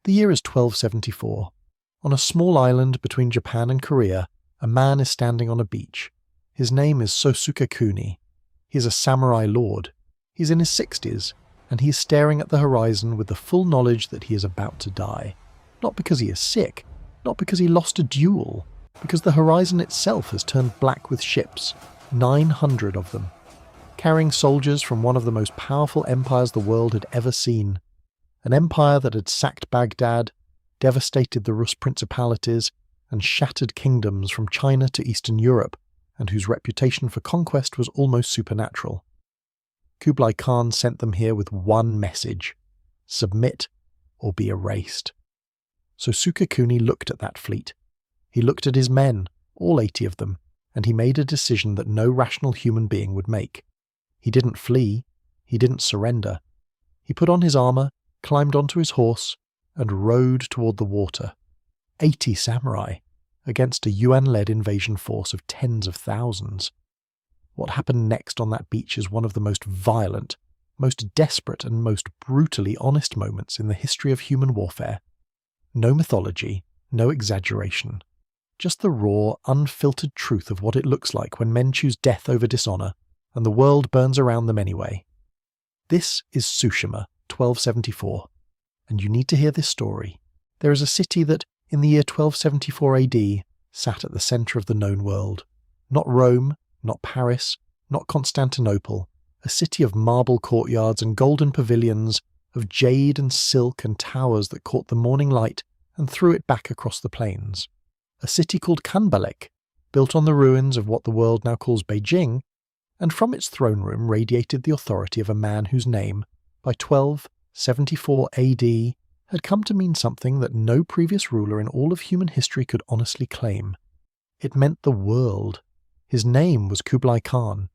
The year is 1274. On a small island between Japan and Korea, a man is standing on a beach. His name is Sukekuni. He is a samurai lord. He's in his 60s, and he is staring at the horizon with the full knowledge that he is about to die. Not because he is sick, not because he lost a duel, because the horizon itself has turned black with ships, 900 of them, carrying soldiers from one of the most powerful empires the world had ever seen. An empire that had sacked Baghdad, devastated the Rus principalities, and shattered kingdoms from China to Eastern Europe, and whose reputation for conquest was almost supernatural. Kublai Khan sent them here with one message: submit or be erased. So Sukekuni looked at that fleet. He looked at his men, all 80 of them, and he made a decision that no rational human being would make. He didn't flee, he didn't surrender. He put on his armour, climbed onto his horse, and rode toward the water. 80 samurai, against a Yuan-led invasion force of tens of thousands. What happened next on that beach is one of the most violent, most desperate and most brutally honest moments in the history of human warfare. No mythology, no exaggeration. Just the raw, unfiltered truth of what it looks like when men choose death over dishonour, and the world burns around them anyway. This is Tsushima, 1274, and you need to hear this story. There is a city that, in the year 1274 AD, sat at the centre of the known world. Not Rome, not Paris, not Constantinople, a city of marble courtyards and golden pavilions, of jade and silk and towers that caught the morning light and threw it back across the plains. A city called Kanbalek, built on the ruins of what the world now calls Beijing, and from its throne room radiated the authority of a man whose name, by 1274 AD, had come to mean something that no previous ruler in all of human history could honestly claim. It meant the world. His name was Kublai Khan,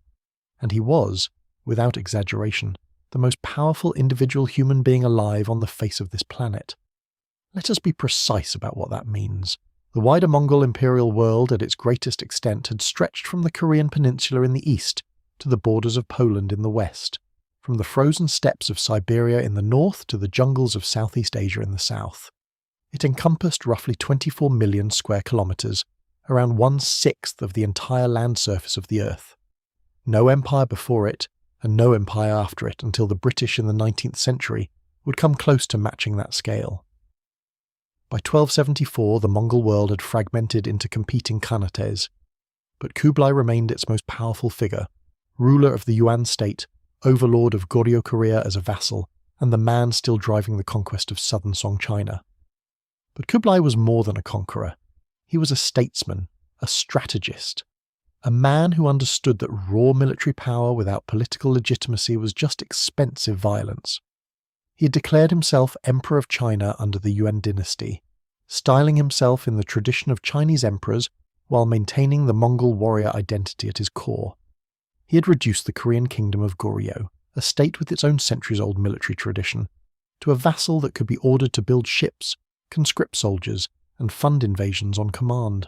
and he was, without exaggeration, the most powerful individual human being alive on the face of this planet. Let us be precise about what that means. The wider Mongol imperial world at its greatest extent had stretched from the Korean peninsula in the east to the borders of Poland in the west, from the frozen steppes of Siberia in the north to the jungles of Southeast Asia in the south. It encompassed roughly 24 million square kilometres, around 1/6 of the entire land surface of the Earth. No empire before it, and no empire after it until the British in the 19th century would come close to matching that scale. By 1274 the Mongol world had fragmented into competing khanates, but Kublai remained its most powerful figure, ruler of the Yuan state, overlord of Goryeo Korea as a vassal, and the man still driving the conquest of southern Song China. But Kublai was more than a conqueror. He was a statesman, a strategist, a man who understood that raw military power without political legitimacy was just expensive violence. He had declared himself Emperor of China under the Yuan dynasty, styling himself in the tradition of Chinese emperors while maintaining the Mongol warrior identity at his core. He had reduced the Korean kingdom of Goryeo, a state with its own centuries-old military tradition, to a vassal that could be ordered to build ships, conscript soldiers, and fund invasions on command.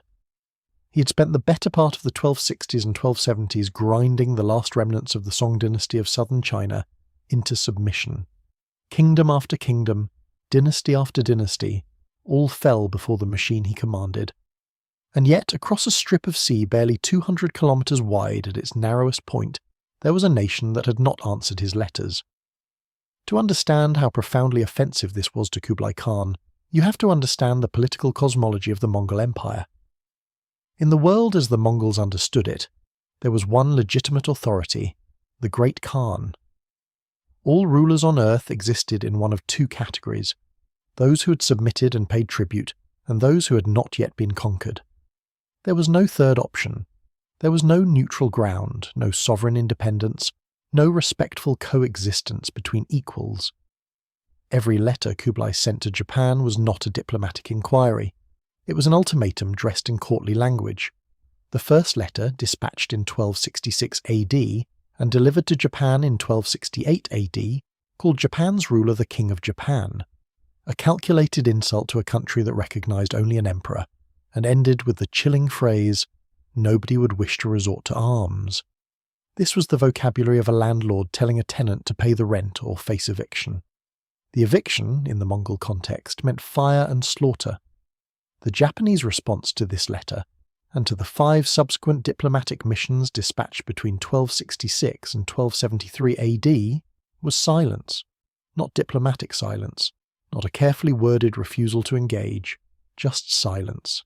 He had spent the better part of the 1260s and 1270s grinding the last remnants of the Song dynasty of southern China into submission. Kingdom after kingdom, dynasty after dynasty, all fell before the machine he commanded. And yet, across a strip of sea barely 200 kilometres wide at its narrowest point, there was a nation that had not answered his letters. To understand how profoundly offensive this was to Kublai Khan, you have to understand the political cosmology of the Mongol Empire. In the world as the Mongols understood it, there was one legitimate authority, the Great Khan. All rulers on earth existed in one of two categories, those who had submitted and paid tribute, and those who had not yet been conquered. There was no third option. There was no neutral ground, no sovereign independence, no respectful coexistence between equals. Every letter Kublai sent to Japan was not a diplomatic inquiry. It was an ultimatum dressed in courtly language. The first letter, dispatched in 1266 AD and delivered to Japan in 1268 AD, called Japan's ruler the King of Japan, a calculated insult to a country that recognized only an emperor, and ended with the chilling phrase, "Nobody would wish to resort to arms." This was the vocabulary of a landlord telling a tenant to pay the rent or face eviction. The eviction, in the Mongol context, meant fire and slaughter. The Japanese response to this letter, and to the 5 subsequent diplomatic missions dispatched between 1266 and 1273 AD, was silence. Not diplomatic silence, not a carefully worded refusal to engage, just silence.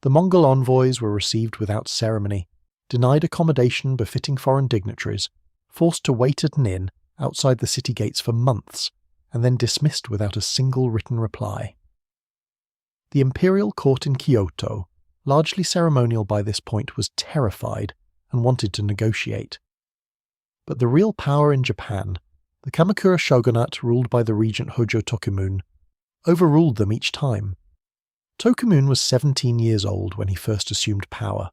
The Mongol envoys were received without ceremony, denied accommodation befitting foreign dignitaries, forced to wait at an inn outside the city gates for months, and then dismissed without a single written reply. The imperial court in Kyoto, largely ceremonial by this point, was terrified and wanted to negotiate. But the real power in Japan, the Kamakura shogunate ruled by the regent Hojo Tokumun, overruled them each time. Tokumun was 17 years old when he first assumed power.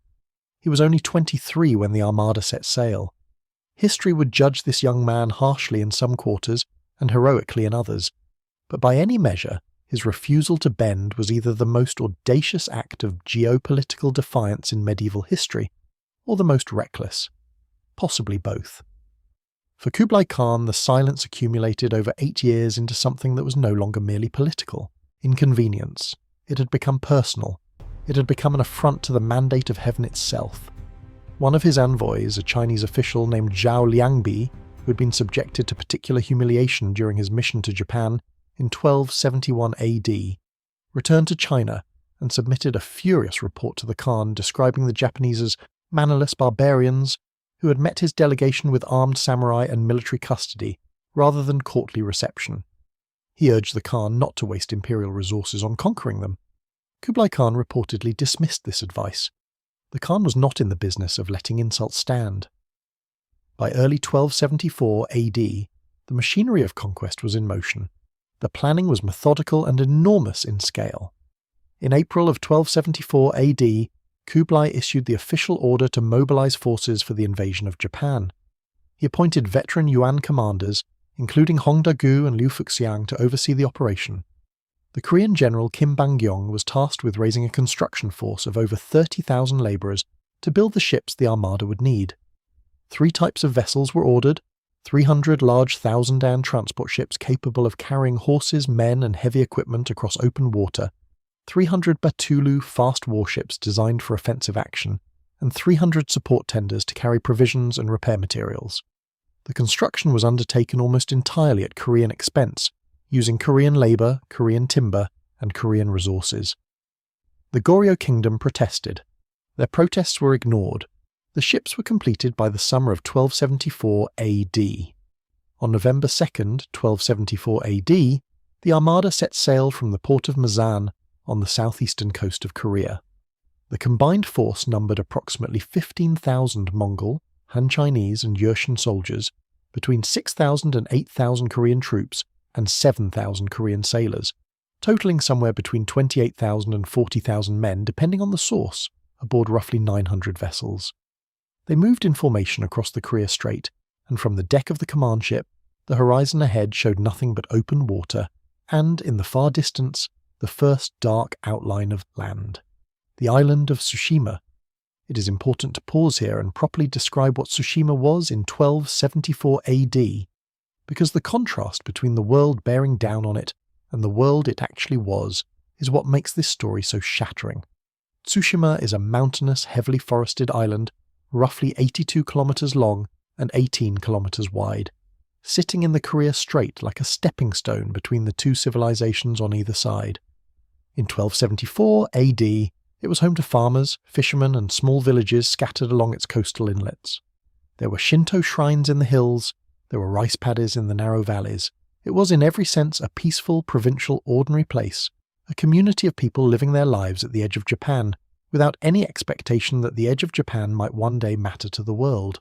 He was only 23 when the armada set sail. History would judge this young man harshly in some quarters and heroically in others, but by any measure, his refusal to bend was either the most audacious act of geopolitical defiance in medieval history, or the most reckless. Possibly both. For Kublai Khan, the silence accumulated over 8 years into something that was no longer merely political. Inconvenience. It had become personal. It had become an affront to the mandate of heaven itself. One of his envoys, a Chinese official named Zhao Liangbi, who had been subjected to particular humiliation during his mission to Japan in 1271 AD, returned to China and submitted a furious report to the Khan describing the Japanese as mannerless barbarians who had met his delegation with armed samurai and military custody rather than courtly reception. He urged the Khan not to waste imperial resources on conquering them. Kublai Khan reportedly dismissed this advice. The Khan was not in the business of letting insults stand. By early 1274 AD, the machinery of conquest was in motion. The planning was methodical and enormous in scale. In April of 1274 AD, Kublai issued the official order to mobilize forces for the invasion of Japan. He appointed veteran Yuan commanders, including Hong Da-gu and Liu Fuxiang, to oversee the operation. The Korean general Kim Bang-gyong was tasked with raising a construction force of over 30,000 labourers to build the ships the armada would need. 3 types of vessels were ordered: 300 large 1,000-dan transport ships capable of carrying horses, men, and heavy equipment across open water, 300 Batulu fast warships designed for offensive action, and 300 support tenders to carry provisions and repair materials. The construction was undertaken almost entirely at Korean expense, using Korean labour, Korean timber, and Korean resources. The Goryeo kingdom protested. Their protests were ignored. The ships were completed by the summer of 1274 AD. On November 2nd, 1274 AD, the armada set sail from the port of Masan on the southeastern coast of Korea. The combined force numbered approximately 15,000 Mongol, Han Chinese, and Yuan soldiers, between 6,000 and 8,000 Korean troops, and 7,000 Korean sailors, totaling somewhere between 28,000 and 40,000 men depending on the source, aboard roughly 900 vessels. They moved in formation across the Korea Strait, and from the deck of the command ship, the horizon ahead showed nothing but open water, and, in the far distance, the first dark outline of land. The island of Tsushima. It is important to pause here and properly describe what Tsushima was in 1274 AD, because the contrast between the world bearing down on it and the world it actually was is what makes this story so shattering. Tsushima is a mountainous, heavily forested island, roughly 82 kilometers long and 18 kilometers wide, sitting in the Korea Strait like a stepping stone between the 2 civilizations on either side. In 1274 AD, it was home to farmers, fishermen, and small villages scattered along its coastal inlets. There were Shinto shrines in the hills, there were rice paddies in the narrow valleys. It was in every sense a peaceful, provincial, ordinary place, a community of people living their lives at the edge of Japan, without any expectation that the edge of Japan might one day matter to the world.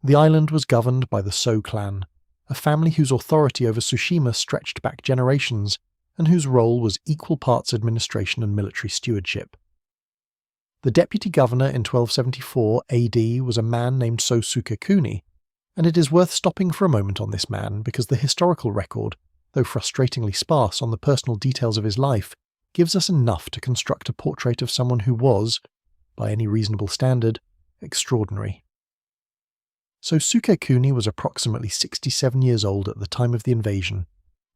The island was governed by the So clan, a family whose authority over Tsushima stretched back generations, and whose role was equal parts administration and military stewardship. The deputy governor in 1274 AD was a man named So Sukekuni, and it is worth stopping for a moment on this man because the historical record, though frustratingly sparse on the personal details of his life, gives us enough to construct a portrait of someone who was, by any reasonable standard, extraordinary. So Sukekuni was approximately 67 years old at the time of the invasion,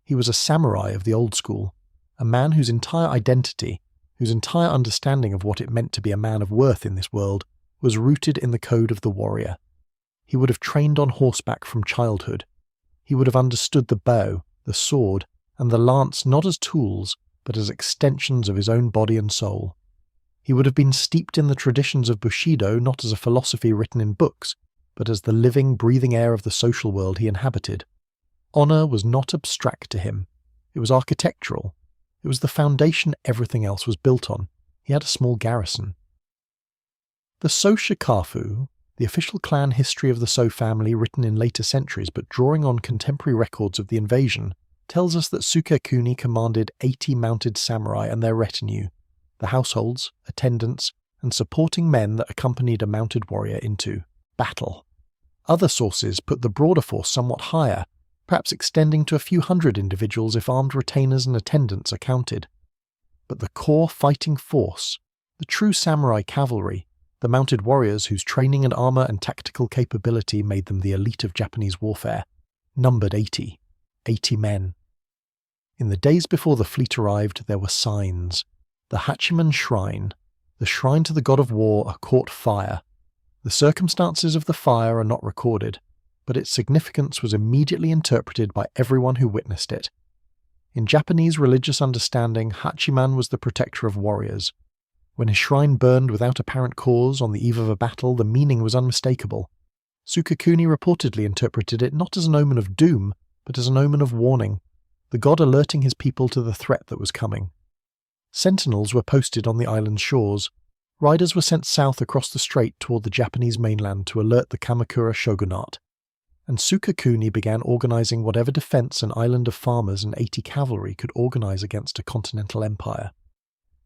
He was a samurai of the old school, a man whose entire identity, whose entire understanding of what it meant to be a man of worth in this world, was rooted in the code of the warrior. He would have trained on horseback from childhood. He would have understood the bow, the sword, and the lance not as tools, but as extensions of his own body and soul. He would have been steeped in the traditions of Bushido not as a philosophy written in books, but as the living, breathing air of the social world he inhabited. Honor was not abstract to him. It was architectural. It was the foundation everything else was built on. He had a small garrison. The So Shikafu, the official clan history of the So family written in later centuries but drawing on contemporary records of the invasion, tells us that Sukekuni commanded 80 mounted samurai and their retinue, the households, attendants, and supporting men that accompanied a mounted warrior into battle. Other sources put the broader force somewhat higher, perhaps extending to a few hundred individuals if armed retainers and attendants are counted. But the core fighting force, the true samurai cavalry, the mounted warriors whose training and armor and tactical capability made them the elite of Japanese warfare, numbered 80 men. In the days before the fleet arrived, there were signs. The Hachiman Shrine, the shrine to the god of war, caught fire. The circumstances of the fire are not recorded, but its significance was immediately interpreted by everyone who witnessed it. In Japanese religious understanding, Hachiman was the protector of warriors. When his shrine burned without apparent cause on the eve of a battle, the meaning was unmistakable. Sukekuni reportedly interpreted it not as an omen of doom, but as an omen of warning, the god alerting his people to the threat that was coming. Sentinels were posted on the island's shores. Riders were sent south across the strait toward the Japanese mainland to alert the Kamakura shogunate. And Sukekuni began organizing whatever defense an island of farmers and 80 cavalry could organize against a continental empire.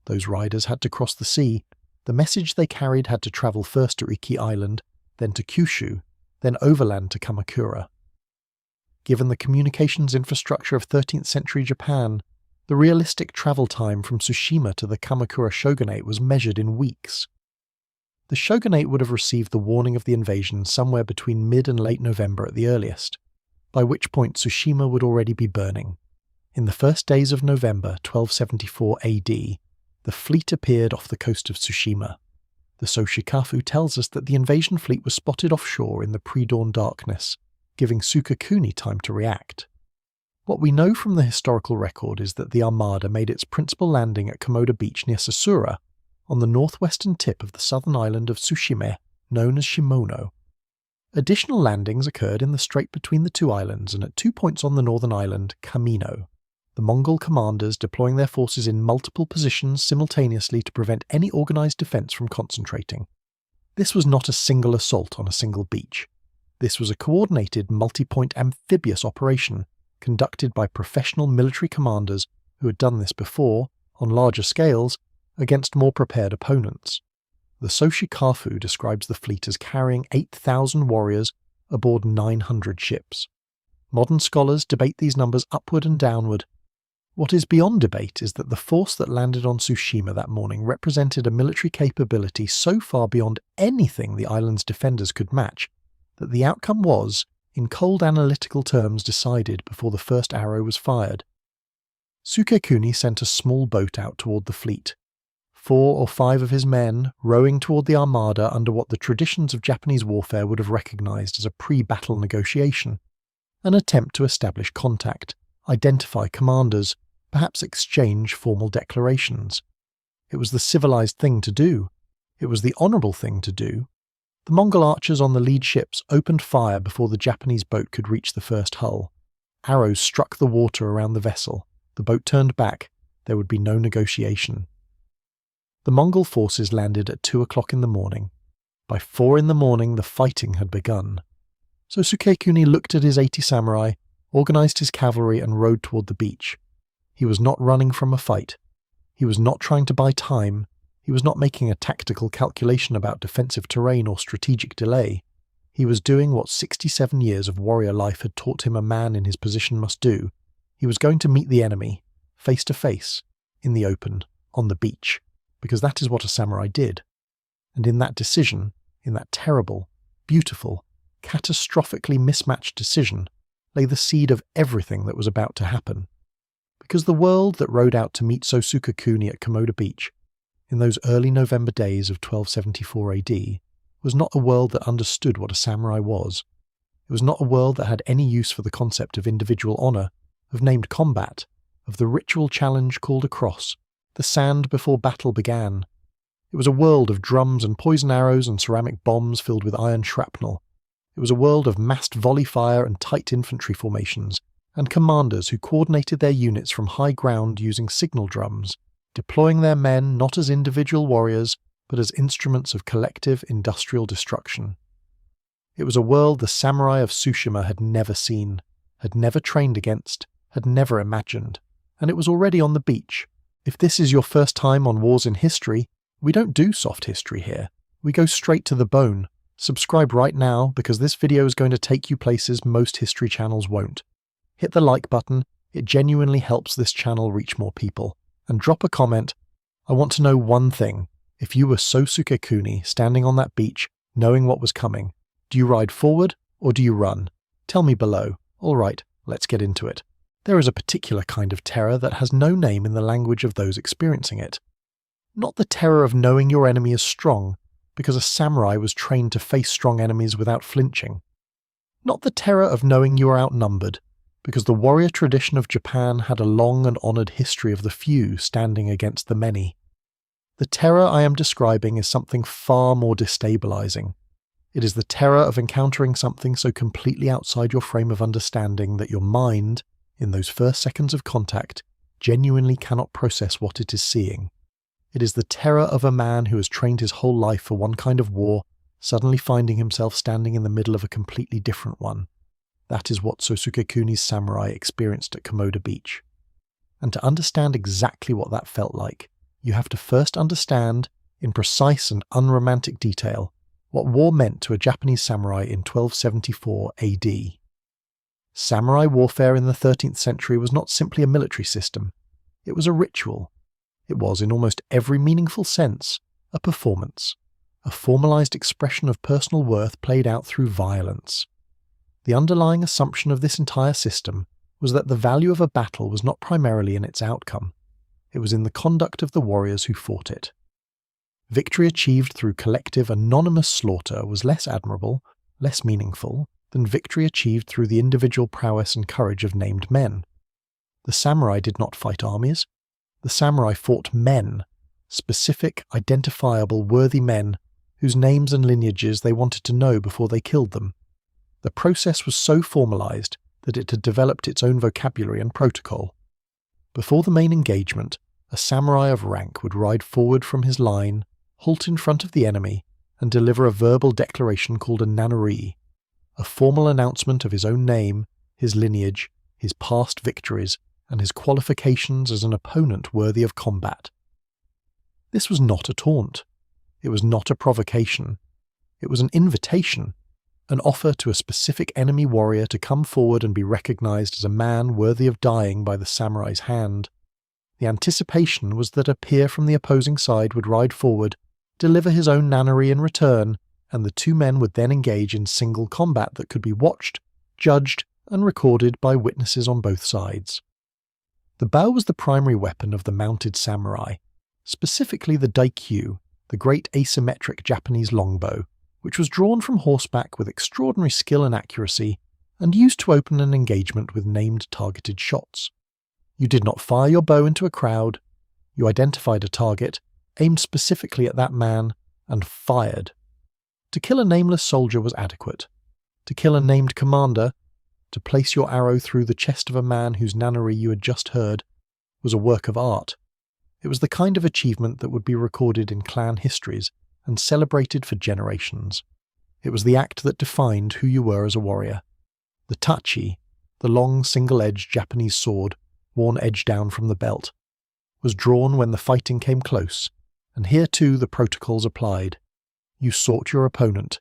Those riders had to cross the sea. The message they carried had to travel first to Iki Island, then to Kyushu, then overland to Kamakura. Given the communications infrastructure of 13th century Japan, the realistic travel time from Tsushima to the Kamakura shogunate was measured in weeks. The shogunate would have received the warning of the invasion somewhere between mid and late November at the earliest, by which point Tsushima would already be burning. In the first days of November 1274 AD, the fleet appeared off the coast of Tsushima. The So Shikafu tells us that the invasion fleet was spotted offshore in the pre-dawn darkness, giving Sukekuni time to react. What we know from the historical record is that the armada made its principal landing at Komoda Beach near Sasura, on the northwestern tip of the southern island of Tsushima, known as Shimono. Additional landings occurred in the strait between the two islands and at 2 points on the northern island, Kamino, the Mongol commanders deploying their forces in multiple positions simultaneously to prevent any organized defense from concentrating. This was not a single assault on a single beach. This was a coordinated multi-point amphibious operation conducted by professional military commanders who had done this before, on larger scales, against more prepared opponents. The So Shikafu describes the fleet as carrying 8,000 warriors aboard 900 ships. Modern scholars debate these numbers upward and downward. What is beyond debate is that the force that landed on Tsushima that morning represented a military capability so far beyond anything the island's defenders could match, that the outcome was, in cold analytical terms, decided before the first arrow was fired. Sukekuni sent a small boat out toward the fleet. 4 or 5 of his men, rowing toward the armada under what the traditions of Japanese warfare would have recognized as a pre-battle negotiation, an attempt to establish contact, identify commanders, perhaps exchange formal declarations. It was the civilized thing to do. It was the honourable thing to do. The Mongol archers on the lead ships opened fire before the Japanese boat could reach the first hull. Arrows struck the water around the vessel. The boat turned back. There would be no negotiation. The Mongol forces landed at 2 o'clock in the morning. By 4 in the morning, the fighting had begun. So Sukekuni looked at his 80 samurai, organized his cavalry and rode toward the beach. He was not running from a fight. He was not trying to buy time. He was not making a tactical calculation about defensive terrain or strategic delay. He was doing what 67 years of warrior life had taught him a man in his position must do. He was going to meet the enemy, face to face, in the open, on the beach, because that is what a samurai did. And in that decision, in that terrible, beautiful, catastrophically mismatched decision, lay the seed of everything that was about to happen. Because the world that rode out to meet Sukekuni at Komoda Beach in those early November days of 1274 AD was not a world that understood what a samurai was. It was not a world that had any use for the concept of individual honour, of named combat, of the ritual challenge called a cross, the sand before battle began. It was a world of drums and poison arrows and ceramic bombs filled with iron shrapnel. It was a world of massed volley fire and tight infantry formations, and commanders who coordinated their units from high ground using signal drums, deploying their men not as individual warriors, but as instruments of collective industrial destruction. It was a world the samurai of Tsushima had never seen, had never trained against, had never imagined, and it was already on the beach. If this is your first time on Wars in History, we don't do soft history here. We go straight to the bone. Subscribe right now because this video is going to take you places most history channels won't. Hit the like button, it genuinely helps this channel reach more people. And drop a comment. I want to know one thing. If you were Sukekuni standing on that beach, knowing what was coming, do you ride forward or do you run? Tell me below. Alright, let's get into it. There is a particular kind of terror that has no name in the language of those experiencing it. Not the terror of knowing your enemy is strong, because a samurai was trained to face strong enemies without flinching. Not the terror of knowing you are outnumbered, because the warrior tradition of Japan had a long and honoured history of the few standing against the many. The terror I am describing is something far more destabilising. It is the terror of encountering something so completely outside your frame of understanding that your mind, in those first seconds of contact, genuinely cannot process what it is seeing. It is the terror of a man who has trained his whole life for one kind of war, suddenly finding himself standing in the middle of a completely different one. That is what Sukekuni's samurai experienced at Komoda Beach. And to understand exactly what that felt like, you have to first understand, in precise and unromantic detail, what war meant to a Japanese samurai in 1274 AD. Samurai warfare in the 13th century was not simply a military system, it was a ritual. It was, in almost every meaningful sense, a performance, a formalized expression of personal worth played out through violence. The underlying assumption of this entire system was that the value of a battle was not primarily in its outcome, it was in the conduct of the warriors who fought it. Victory achieved through collective anonymous slaughter was less admirable, less meaningful, than victory achieved through the individual prowess and courage of named men. The samurai did not fight armies. The samurai fought men, specific, identifiable, worthy men, whose names and lineages they wanted to know before they killed them. The process was so formalized that it had developed its own vocabulary and protocol. Before the main engagement, a samurai of rank would ride forward from his line, halt in front of the enemy, and deliver a verbal declaration called a nanori, a formal announcement of his own name, his lineage, his past victories, and his qualifications as an opponent worthy of combat. This was not a taunt. It was not a provocation. It was an invitation, an offer to a specific enemy warrior to come forward and be recognized as a man worthy of dying by the samurai's hand. The anticipation was that a peer from the opposing side would ride forward, deliver his own nanori in return, and the two men would then engage in single combat that could be watched, judged, and recorded by witnesses on both sides. The bow was the primary weapon of the mounted samurai, specifically the daikyu, the great asymmetric Japanese longbow, which was drawn from horseback with extraordinary skill and accuracy, and used to open an engagement with named targeted shots. You did not fire your bow into a crowd, you identified a target, aimed specifically at that man, and fired. To kill a nameless soldier was adequate. To kill a named commander, to place your arrow through the chest of a man whose nanori you had just heard, was a work of art. It was the kind of achievement that would be recorded in clan histories and celebrated for generations. It was the act that defined who you were as a warrior. The tachi, the long single-edged Japanese sword, worn edge down from the belt, was drawn when the fighting came close, and here too the protocols applied. You sought your opponent.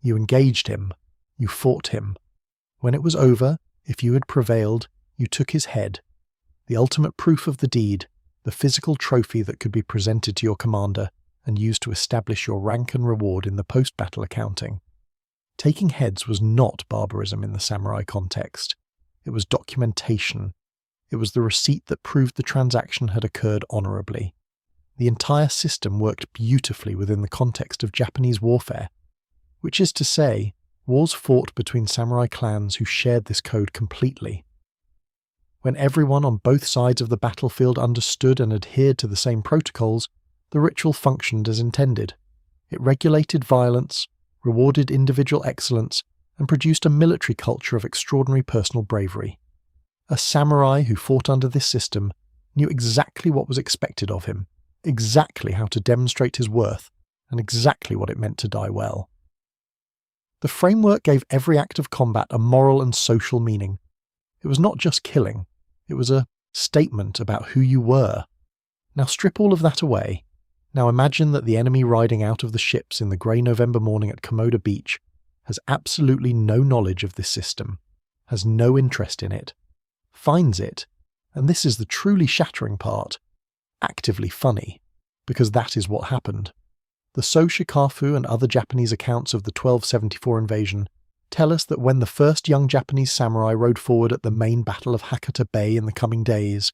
You engaged him. You fought him. When it was over, if you had prevailed, you took his head, the ultimate proof of the deed, the physical trophy that could be presented to your commander and used to establish your rank and reward in the post-battle accounting. Taking heads was not barbarism in the samurai context. It was documentation. It was the receipt that proved the transaction had occurred honorably. The entire system worked beautifully within the context of Japanese warfare, which is to say, wars fought between samurai clans who shared this code completely. When everyone on both sides of the battlefield understood and adhered to the same protocols, the ritual functioned as intended. It regulated violence, rewarded individual excellence, and produced a military culture of extraordinary personal bravery. A samurai who fought under this system knew exactly what was expected of him, exactly how to demonstrate his worth, and exactly what it meant to die well. The framework gave every act of combat a moral and social meaning. It was not just killing, it was a statement about who you were. Now strip all of that away. Now imagine that the enemy riding out of the ships in the grey November morning at Komoda Beach has absolutely no knowledge of this system, has no interest in it, finds it, and this is the truly shattering part, actively funny, because that is what happened. The So Shikafu and other Japanese accounts of the 1274 invasion tell us that when the first young Japanese samurai rode forward at the main battle of Hakata Bay in the coming days,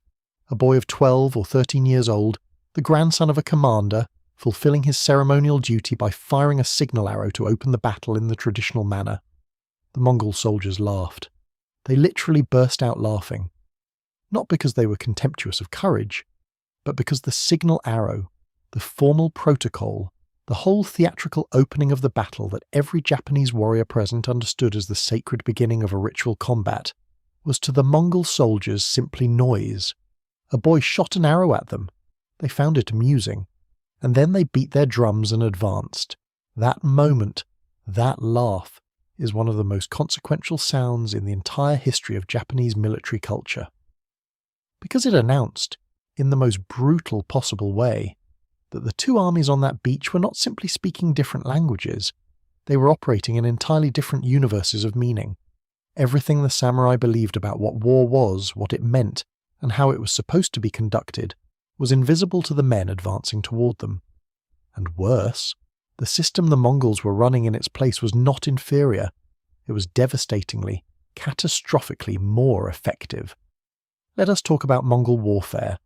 a boy of 12 or 13 years old, the grandson of a commander, fulfilling his ceremonial duty by firing a signal arrow to open the battle in the traditional manner. The Mongol soldiers laughed. They literally burst out laughing. Not because they were contemptuous of courage, but because the signal arrow, the formal protocol, the whole theatrical opening of the battle that every Japanese warrior present understood as the sacred beginning of a ritual combat, was to the Mongol soldiers simply noise. A boy shot an arrow at them. They found it amusing. And then they beat their drums and advanced. That moment, that laugh, is one of the most consequential sounds in the entire history of Japanese military culture. Because it announced, in the most brutal possible way, that the two armies on that beach were not simply speaking different languages, they were operating in entirely different universes of meaning. Everything the samurai believed about what war was, what it meant, and how it was supposed to be conducted, was invisible to the men advancing toward them. And worse, the system the Mongols were running in its place was not inferior. It was devastatingly, catastrophically more effective. Let us talk about Mongol warfare.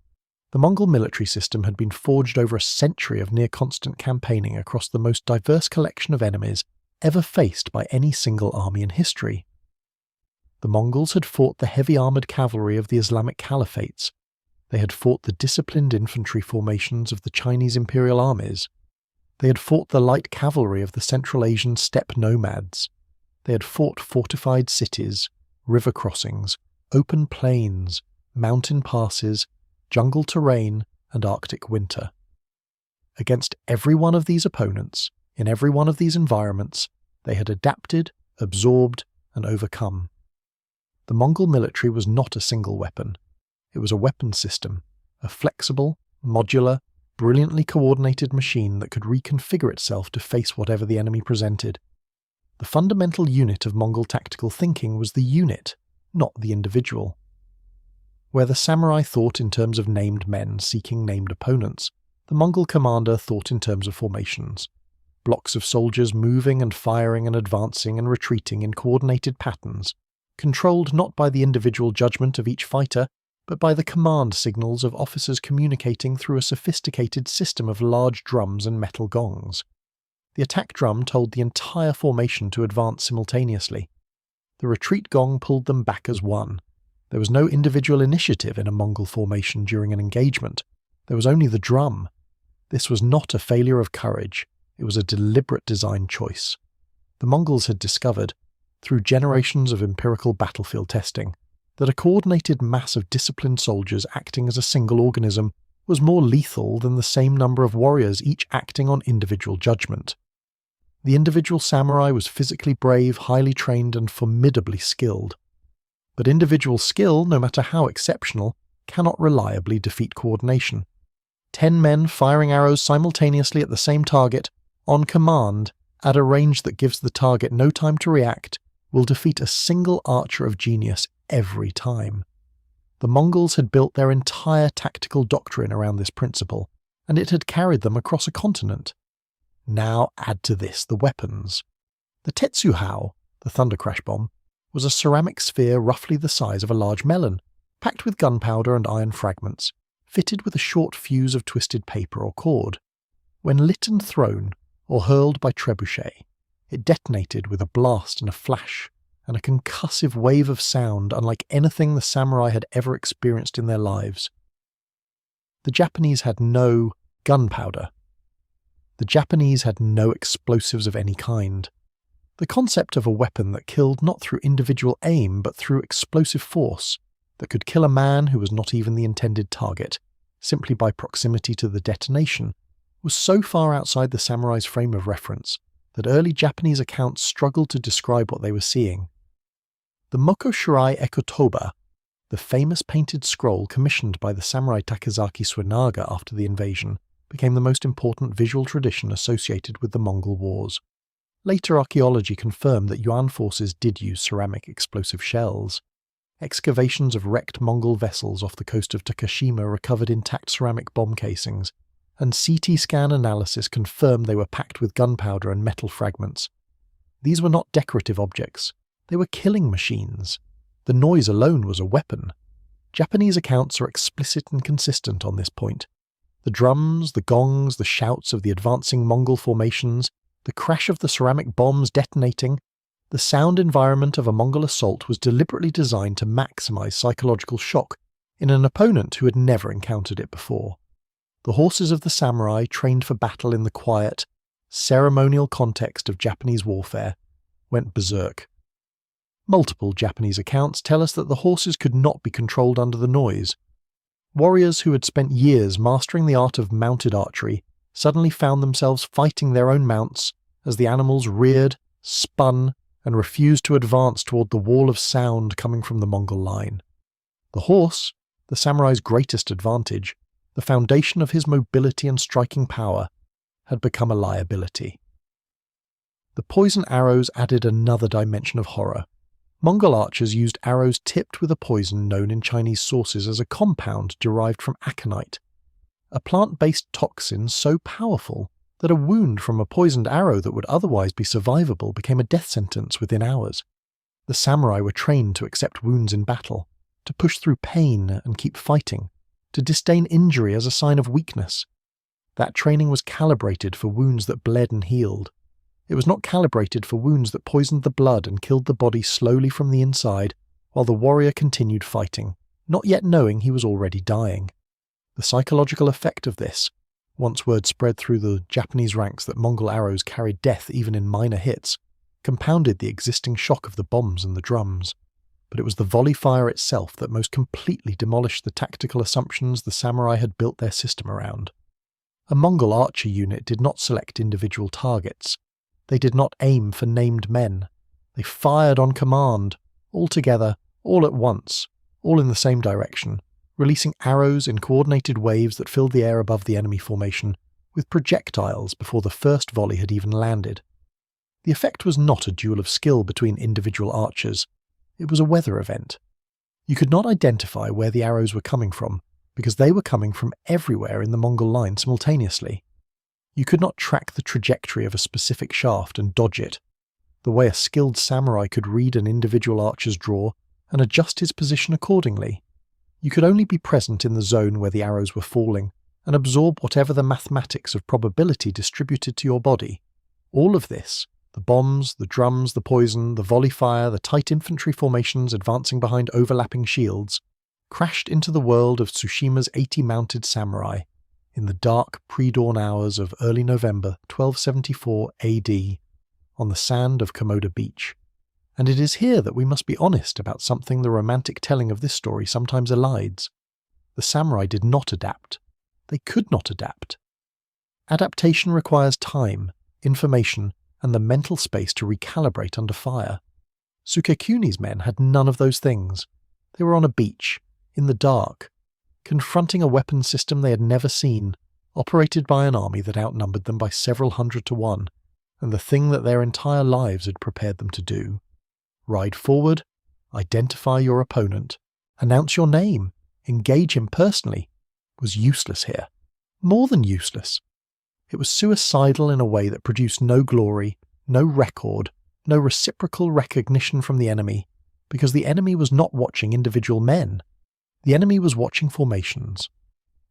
The Mongol military system had been forged over a century of near-constant campaigning across the most diverse collection of enemies ever faced by any single army in history. The Mongols had fought the heavy armoured cavalry of the Islamic caliphates. They had fought the disciplined infantry formations of the Chinese imperial armies. They had fought the light cavalry of the Central Asian steppe nomads. They had fought fortified cities, river crossings, open plains, mountain passes, jungle terrain, and Arctic winter. Against every one of these opponents, in every one of these environments, they had adapted, absorbed, and overcome. The Mongol military was not a single weapon. It was a weapon system, a flexible, modular, brilliantly coordinated machine that could reconfigure itself to face whatever the enemy presented. The fundamental unit of Mongol tactical thinking was the unit, not the individual. Where the samurai thought in terms of named men seeking named opponents, the Mongol commander thought in terms of formations. Blocks of soldiers moving and firing and advancing and retreating in coordinated patterns, controlled not by the individual judgment of each fighter, but by the command signals of officers communicating through a sophisticated system of large drums and metal gongs. The attack drum told the entire formation to advance simultaneously. The retreat gong pulled them back as one. There was no individual initiative in a Mongol formation during an engagement. There was only the drum. This was not a failure of courage. It was a deliberate design choice. The Mongols had discovered, through generations of empirical battlefield testing, that a coordinated mass of disciplined soldiers acting as a single organism was more lethal than the same number of warriors each acting on individual judgment. The individual samurai was physically brave, highly trained, and formidably skilled. But individual skill, no matter how exceptional, cannot reliably defeat coordination. 10 men firing arrows simultaneously at the same target, on command, at a range that gives the target no time to react, will defeat a single archer of genius every time. The Mongols had built their entire tactical doctrine around this principle, and it had carried them across a continent. Now add to this the weapons. The Tetsuhao, the thunder crash bomb, was a ceramic sphere roughly the size of a large melon, packed with gunpowder and iron fragments, fitted with a short fuse of twisted paper or cord. When lit and thrown, or hurled by trebuchet, it detonated with a blast and a flash, and a concussive wave of sound unlike anything the samurai had ever experienced in their lives. The Japanese had no gunpowder. The Japanese had no explosives of any kind. The concept of a weapon that killed not through individual aim but through explosive force, that could kill a man who was not even the intended target, simply by proximity to the detonation, was so far outside the samurai's frame of reference that early Japanese accounts struggled to describe what they were seeing. The Moko Shirai Ekotoba, the famous painted scroll commissioned by the samurai Takazaki Suenaga after the invasion, became the most important visual tradition associated with the Mongol Wars. Later archaeology confirmed that Yuan forces did use ceramic explosive shells. Excavations of wrecked Mongol vessels off the coast of Takashima recovered intact ceramic bomb casings, and CT scan analysis confirmed they were packed with gunpowder and metal fragments. These were not decorative objects, they were killing machines. The noise alone was a weapon. Japanese accounts are explicit and consistent on this point. The drums, the gongs, the shouts of the advancing Mongol formations, the crash of the ceramic bombs detonating, the sound environment of a Mongol assault was deliberately designed to maximize psychological shock in an opponent who had never encountered it before. The horses of the samurai, trained for battle in the quiet, ceremonial context of Japanese warfare, went berserk. Multiple Japanese accounts tell us that the horses could not be controlled under the noise. Warriors who had spent years mastering the art of mounted archery suddenly found themselves fighting their own mounts as the animals reared, spun, and refused to advance toward the wall of sound coming from the Mongol line. The horse, the samurai's greatest advantage, the foundation of his mobility and striking power, had become a liability. The poison arrows added another dimension of horror. Mongol archers used arrows tipped with a poison known in Chinese sources as a compound derived from aconite, a plant-based toxin so powerful that a wound from a poisoned arrow that would otherwise be survivable became a death sentence within hours. The samurai were trained to accept wounds in battle, to push through pain and keep fighting, to disdain injury as a sign of weakness. That training was calibrated for wounds that bled and healed. It was not calibrated for wounds that poisoned the blood and killed the body slowly from the inside, while the warrior continued fighting, not yet knowing he was already dying. The psychological effect of this, once word spread through the Japanese ranks that Mongol arrows carried death even in minor hits, compounded the existing shock of the bombs and the drums. But it was the volley fire itself that most completely demolished the tactical assumptions the samurai had built their system around. A Mongol archer unit did not select individual targets. They did not aim for named men. They fired on command, all together, all at once, all in the same direction, releasing arrows in coordinated waves that filled the air above the enemy formation with projectiles before the first volley had even landed. The effect was not a duel of skill between individual archers. It was a weather event. You could not identify where the arrows were coming from, because they were coming from everywhere in the Mongol line simultaneously. You could not track the trajectory of a specific shaft and dodge it, the way a skilled samurai could read an individual archer's draw and adjust his position accordingly. You could only be present in the zone where the arrows were falling and absorb whatever the mathematics of probability distributed to your body. All of this, the bombs, the drums, the poison, the volley fire, the tight infantry formations advancing behind overlapping shields, crashed into the world of Tsushima's 80 mounted samurai in the dark pre-dawn hours of early November 1274 AD on the sand of Komoda Beach. And it is here that we must be honest about something the romantic telling of this story sometimes elides. The samurai did not adapt. They could not adapt. Adaptation requires time, information, and the mental space to recalibrate under fire. Sukekuni's men had none of those things. They were on a beach, in the dark, confronting a weapon system they had never seen, operated by an army that outnumbered them by several hundred to one, and the thing that their entire lives had prepared them to do. Ride forward, identify your opponent, announce your name, engage him personally, was useless here. More than useless. It was suicidal in a way that produced no glory, no record, no reciprocal recognition from the enemy, because the enemy was not watching individual men. The enemy was watching formations.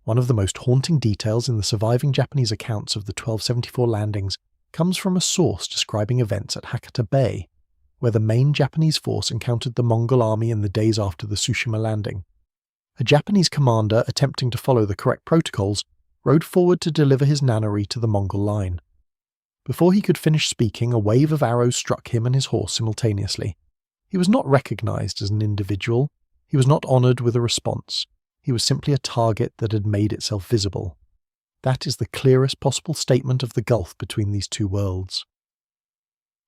One of the most haunting details in the surviving Japanese accounts of the 1274 landings comes from a source describing events at Hakata Bay, where the main Japanese force encountered the Mongol army in the days after the Tsushima landing. A Japanese commander, attempting to follow the correct protocols, rode forward to deliver his nannery to the Mongol line. Before he could finish speaking, a wave of arrows struck him and his horse simultaneously. He was not recognized as an individual. He was not honored with a response. He was simply a target that had made itself visible. That is the clearest possible statement of the gulf between these two worlds.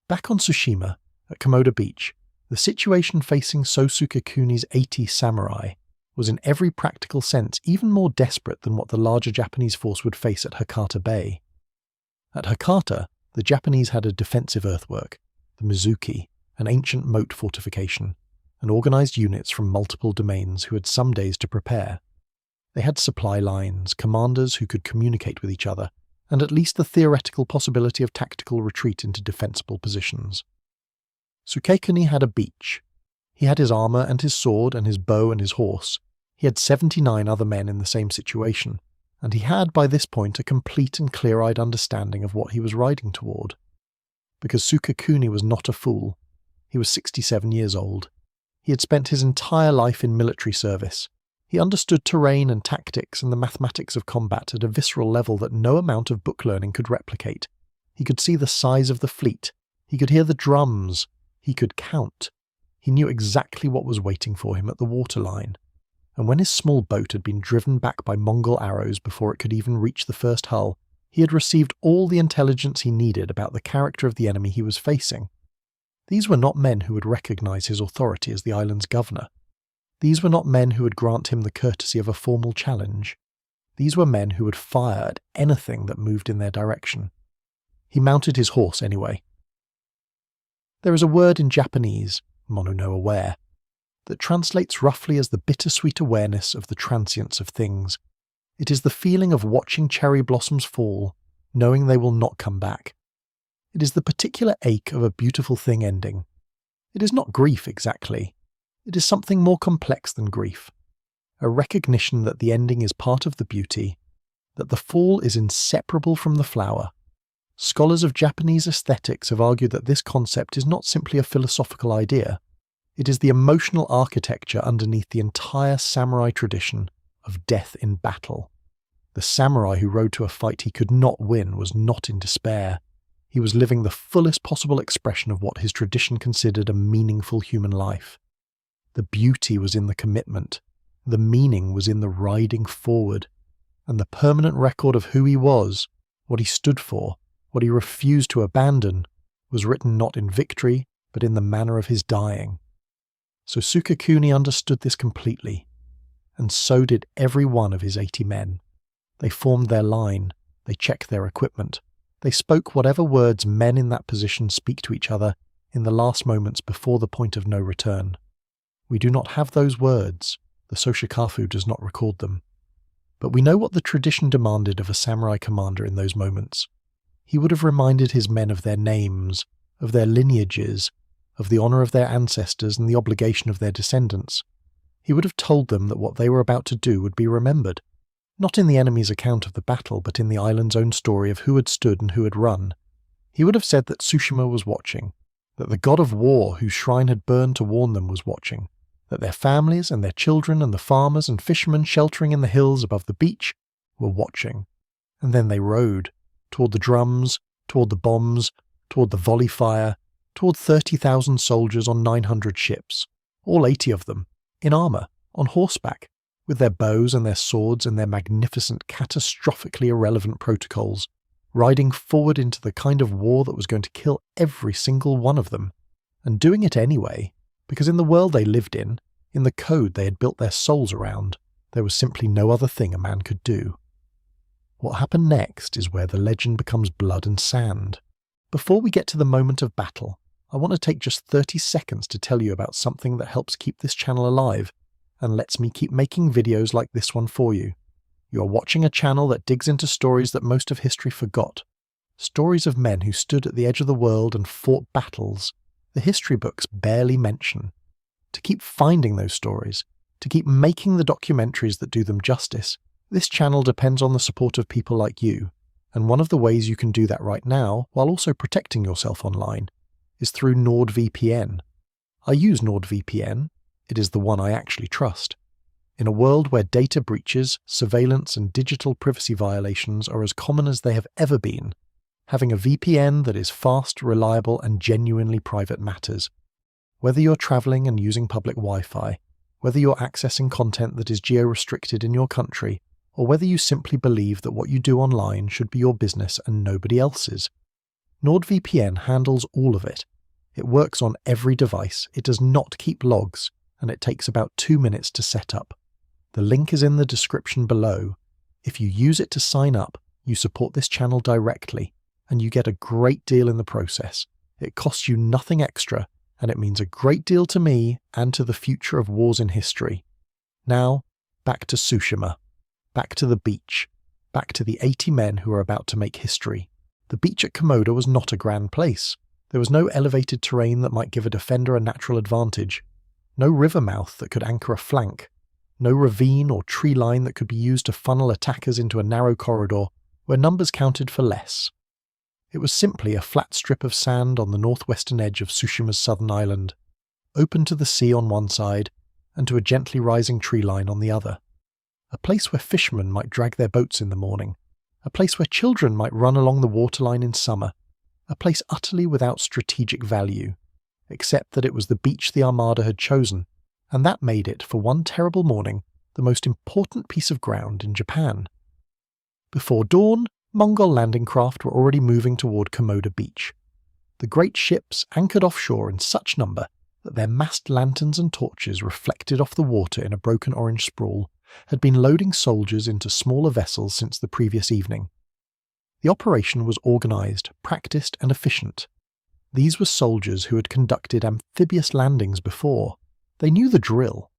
Back on Tsushima, at Komoda Beach, the situation facing Sukekuni's 80 samurai was in every practical sense even more desperate than what the larger Japanese force would face at Hakata Bay. At Hakata, the Japanese had a defensive earthwork, the Mizuki, an ancient moat fortification, and organized units from multiple domains who had some days to prepare. They had supply lines, commanders who could communicate with each other, and at least the theoretical possibility of tactical retreat into defensible positions. Sukekuni had a beach. He had his armor and his sword and his bow and his horse. He had 79 other men in the same situation, and he had by this point a complete and clear-eyed understanding of what he was riding toward. Because Sukekuni was not a fool. He was 67 years old. He had spent his entire life in military service. He understood terrain and tactics and the mathematics of combat at a visceral level that no amount of book learning could replicate. He could see the size of the fleet. He could hear the drums. He could count. He knew exactly what was waiting for him at the waterline. And when his small boat had been driven back by Mongol arrows before it could even reach the first hull, he had received all the intelligence he needed about the character of the enemy he was facing. These were not men who would recognize his authority as the island's governor. These were not men who would grant him the courtesy of a formal challenge. These were men who would fire at anything that moved in their direction. He mounted his horse anyway. There is a word in Japanese, Monu no aware, that translates roughly as the bittersweet awareness of the transience of things. It is the feeling of watching cherry blossoms fall, knowing they will not come back. It is the particular ache of a beautiful thing ending. It is not grief exactly. It is something more complex than grief. A recognition that the ending is part of the beauty, that the fall is inseparable from the flower. Scholars of Japanese aesthetics have argued that this concept is not simply a philosophical idea. It is the emotional architecture underneath the entire samurai tradition of death in battle. The samurai who rode to a fight he could not win was not in despair. He was living the fullest possible expression of what his tradition considered a meaningful human life. The beauty was in the commitment. The meaning was in the riding forward. And the permanent record of who he was, what he stood for, what he refused to abandon, was written not in victory, but in the manner of his dying. So Sukekuni understood this completely, and so did every one of his 80 men. They formed their line, they checked their equipment, they spoke whatever words men in that position speak to each other in the last moments before the point of no return. We do not have those words, the Soshikafu does not record them. But we know what the tradition demanded of a samurai commander in those moments. He would have reminded his men of their names, of their lineages, of the honor of their ancestors and the obligation of their descendants. He would have told them that what they were about to do would be remembered, not in the enemy's account of the battle, but in the island's own story of who had stood and who had run. He would have said that Tsushima was watching, that the god of war whose shrine had burned to warn them was watching, that their families and their children and the farmers and fishermen sheltering in the hills above the beach were watching. And then they rode, toward the drums, toward the bombs, toward the volley fire, toward 30,000 soldiers on 900 ships, all 80 of them, in armor, on horseback, with their bows and their swords and their magnificent, catastrophically irrelevant protocols, riding forward into the kind of war that was going to kill every single one of them, and doing it anyway, because in the world they lived in the code they had built their souls around, there was simply no other thing a man could do. What happened next is where the legend becomes blood and sand. Before we get to the moment of battle, I want to take just 30 seconds to tell you about something that helps keep this channel alive and lets me keep making videos like this one for you. You are watching a channel that digs into stories that most of history forgot. Stories of men who stood at the edge of the world and fought battles the history books barely mention. to keep finding those stories, to keep making the documentaries that do them justice. This channel depends on the support of people like you, and one of the ways you can do that right now, while also protecting yourself online, is through NordVPN. I use NordVPN. It is the one I actually trust. In a world where data breaches, surveillance, and digital privacy violations are as common as they have ever been, having a VPN that is fast, reliable, and genuinely private matters. Whether you're traveling and using public Wi-Fi, whether you're accessing content that is geo-restricted in your country, or whether you simply believe that what you do online should be your business and nobody else's, NordVPN handles all of it. It works on every device, it does not keep logs, and it takes about 2 minutes to set up. The link is in the description below. If you use it to sign up, you support this channel directly, and you get a great deal in the process. It costs you nothing extra, and it means a great deal to me and to the future of wars in history. Now, back to Tsushima. Back to the beach. Back to the 80 men who are about to make history. The beach at Kamakura was not a grand place. There was no elevated terrain that might give a defender a natural advantage. No river mouth that could anchor a flank. No ravine or tree line that could be used to funnel attackers into a narrow corridor where numbers counted for less. It was simply a flat strip of sand on the northwestern edge of Tsushima's southern island, open to the sea on one side and to a gently rising tree line on the other. A place where fishermen might drag their boats in the morning, a place where children might run along the waterline in summer, a place utterly without strategic value, except that it was the beach the armada had chosen, and that made it, for one terrible morning, the most important piece of ground in Japan. Before dawn, Mongol landing craft were already moving toward Kamakura beach. The great ships anchored offshore in such number that their mast lanterns and torches reflected off the water in a broken orange sprawl, had been loading soldiers into smaller vessels since the previous evening. The operation was organised, practised and efficient. These were soldiers who had conducted amphibious landings before. They knew the drill.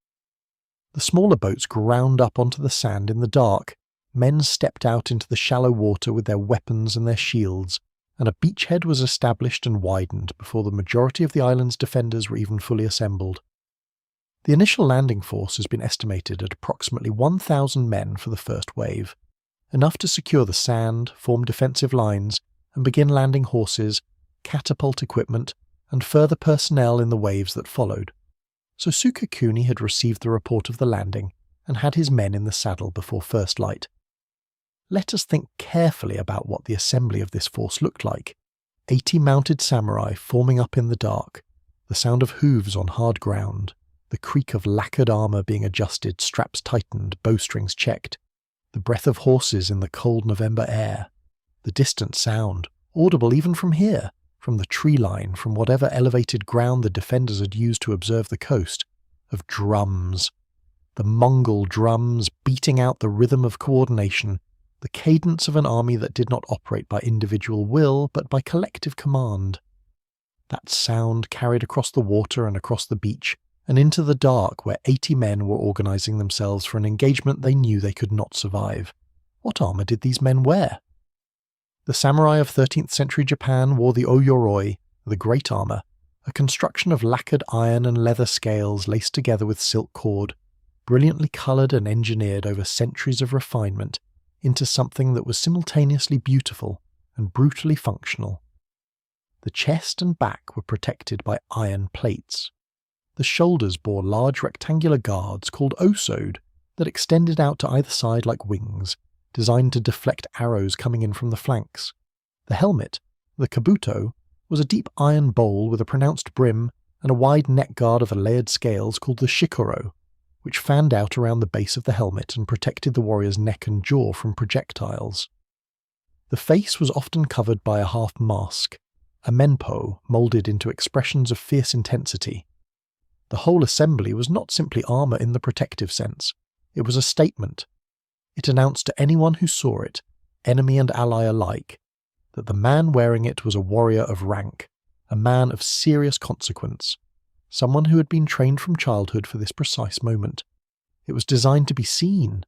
The smaller boats ground up onto the sand in the dark. Men stepped out into the shallow water with their weapons and their shields, and a beachhead was established and widened before the majority of the island's defenders were even fully assembled. The initial landing force has been estimated at approximately 1,000 men for the first wave, enough to secure the sand, form defensive lines, and begin landing horses, catapult equipment, and further personnel in the waves that followed. So Sukekuni had received the report of the landing and had his men in the saddle before first light. Let us think carefully about what the assembly of this force looked like. 80 mounted samurai forming up in the dark, the sound of hooves on hard ground, the creak of lacquered armour being adjusted, straps tightened, bowstrings checked, the breath of horses in the cold November air, the distant sound, audible even from here, from the tree line, from whatever elevated ground the defenders had used to observe the coast, of drums. The Mongol drums beating out the rhythm of coordination, the cadence of an army that did not operate by individual will, but by collective command. That sound carried across the water and across the beach, and into the dark where 80 men were organising themselves for an engagement they knew they could not survive. What armour did these men wear? The samurai of 13th century Japan wore the oyoroi, the great armour, a construction of lacquered iron and leather scales laced together with silk cord, brilliantly coloured and engineered over centuries of refinement into something that was simultaneously beautiful and brutally functional. The chest and back were protected by iron plates. The shoulders bore large rectangular guards called osode that extended out to either side like wings, designed to deflect arrows coming in from the flanks. The helmet, the kabuto, was a deep iron bowl with a pronounced brim and a wide neck guard of layered scales called the shikoro, which fanned out around the base of the helmet and protected the warrior's neck and jaw from projectiles. The face was often covered by a half mask, a menpo moulded into expressions of fierce intensity. The whole assembly was not simply armour in the protective sense. It was a statement. It announced to anyone who saw it, enemy and ally alike, that the man wearing it was a warrior of rank, a man of serious consequence, someone who had been trained from childhood for this precise moment. It was designed to be seen,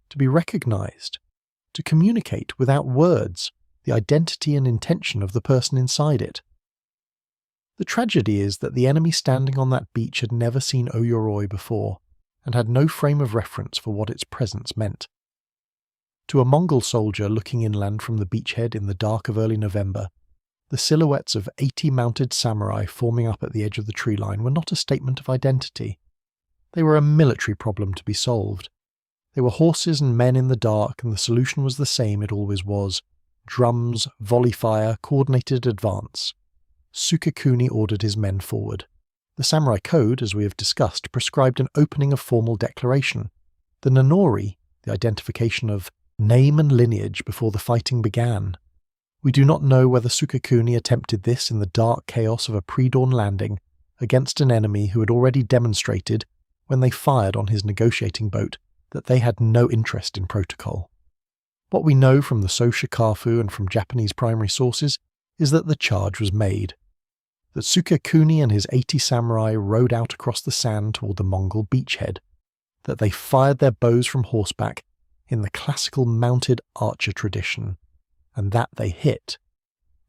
to be recognised, to communicate without words the identity and intention of the person inside it. The tragedy is that the enemy standing on that beach had never seen Oyuroi before, and had no frame of reference for what its presence meant. To a Mongol soldier looking inland from the beachhead in the dark of early November, the silhouettes of 80 mounted samurai forming up at the edge of the tree line were not a statement of identity. They were a military problem to be solved. They were horses and men in the dark, and the solution was the same it always was: drums, volley fire, coordinated advance. Sukekuni ordered his men forward. The samurai code, as we have discussed, prescribed an opening of formal declaration. The Nanori, the identification of name and lineage before the fighting began. We do not know whether Sukekuni attempted this in the dark chaos of a pre-dawn landing against an enemy who had already demonstrated, when they fired on his negotiating boat, that they had no interest in protocol. What we know from the Soshikafu and from Japanese primary sources is that the charge was made, that Sukekuni and his 80 samurai rode out across the sand toward the Mongol beachhead, that they fired their bows from horseback in the classical mounted archer tradition, and that they hit.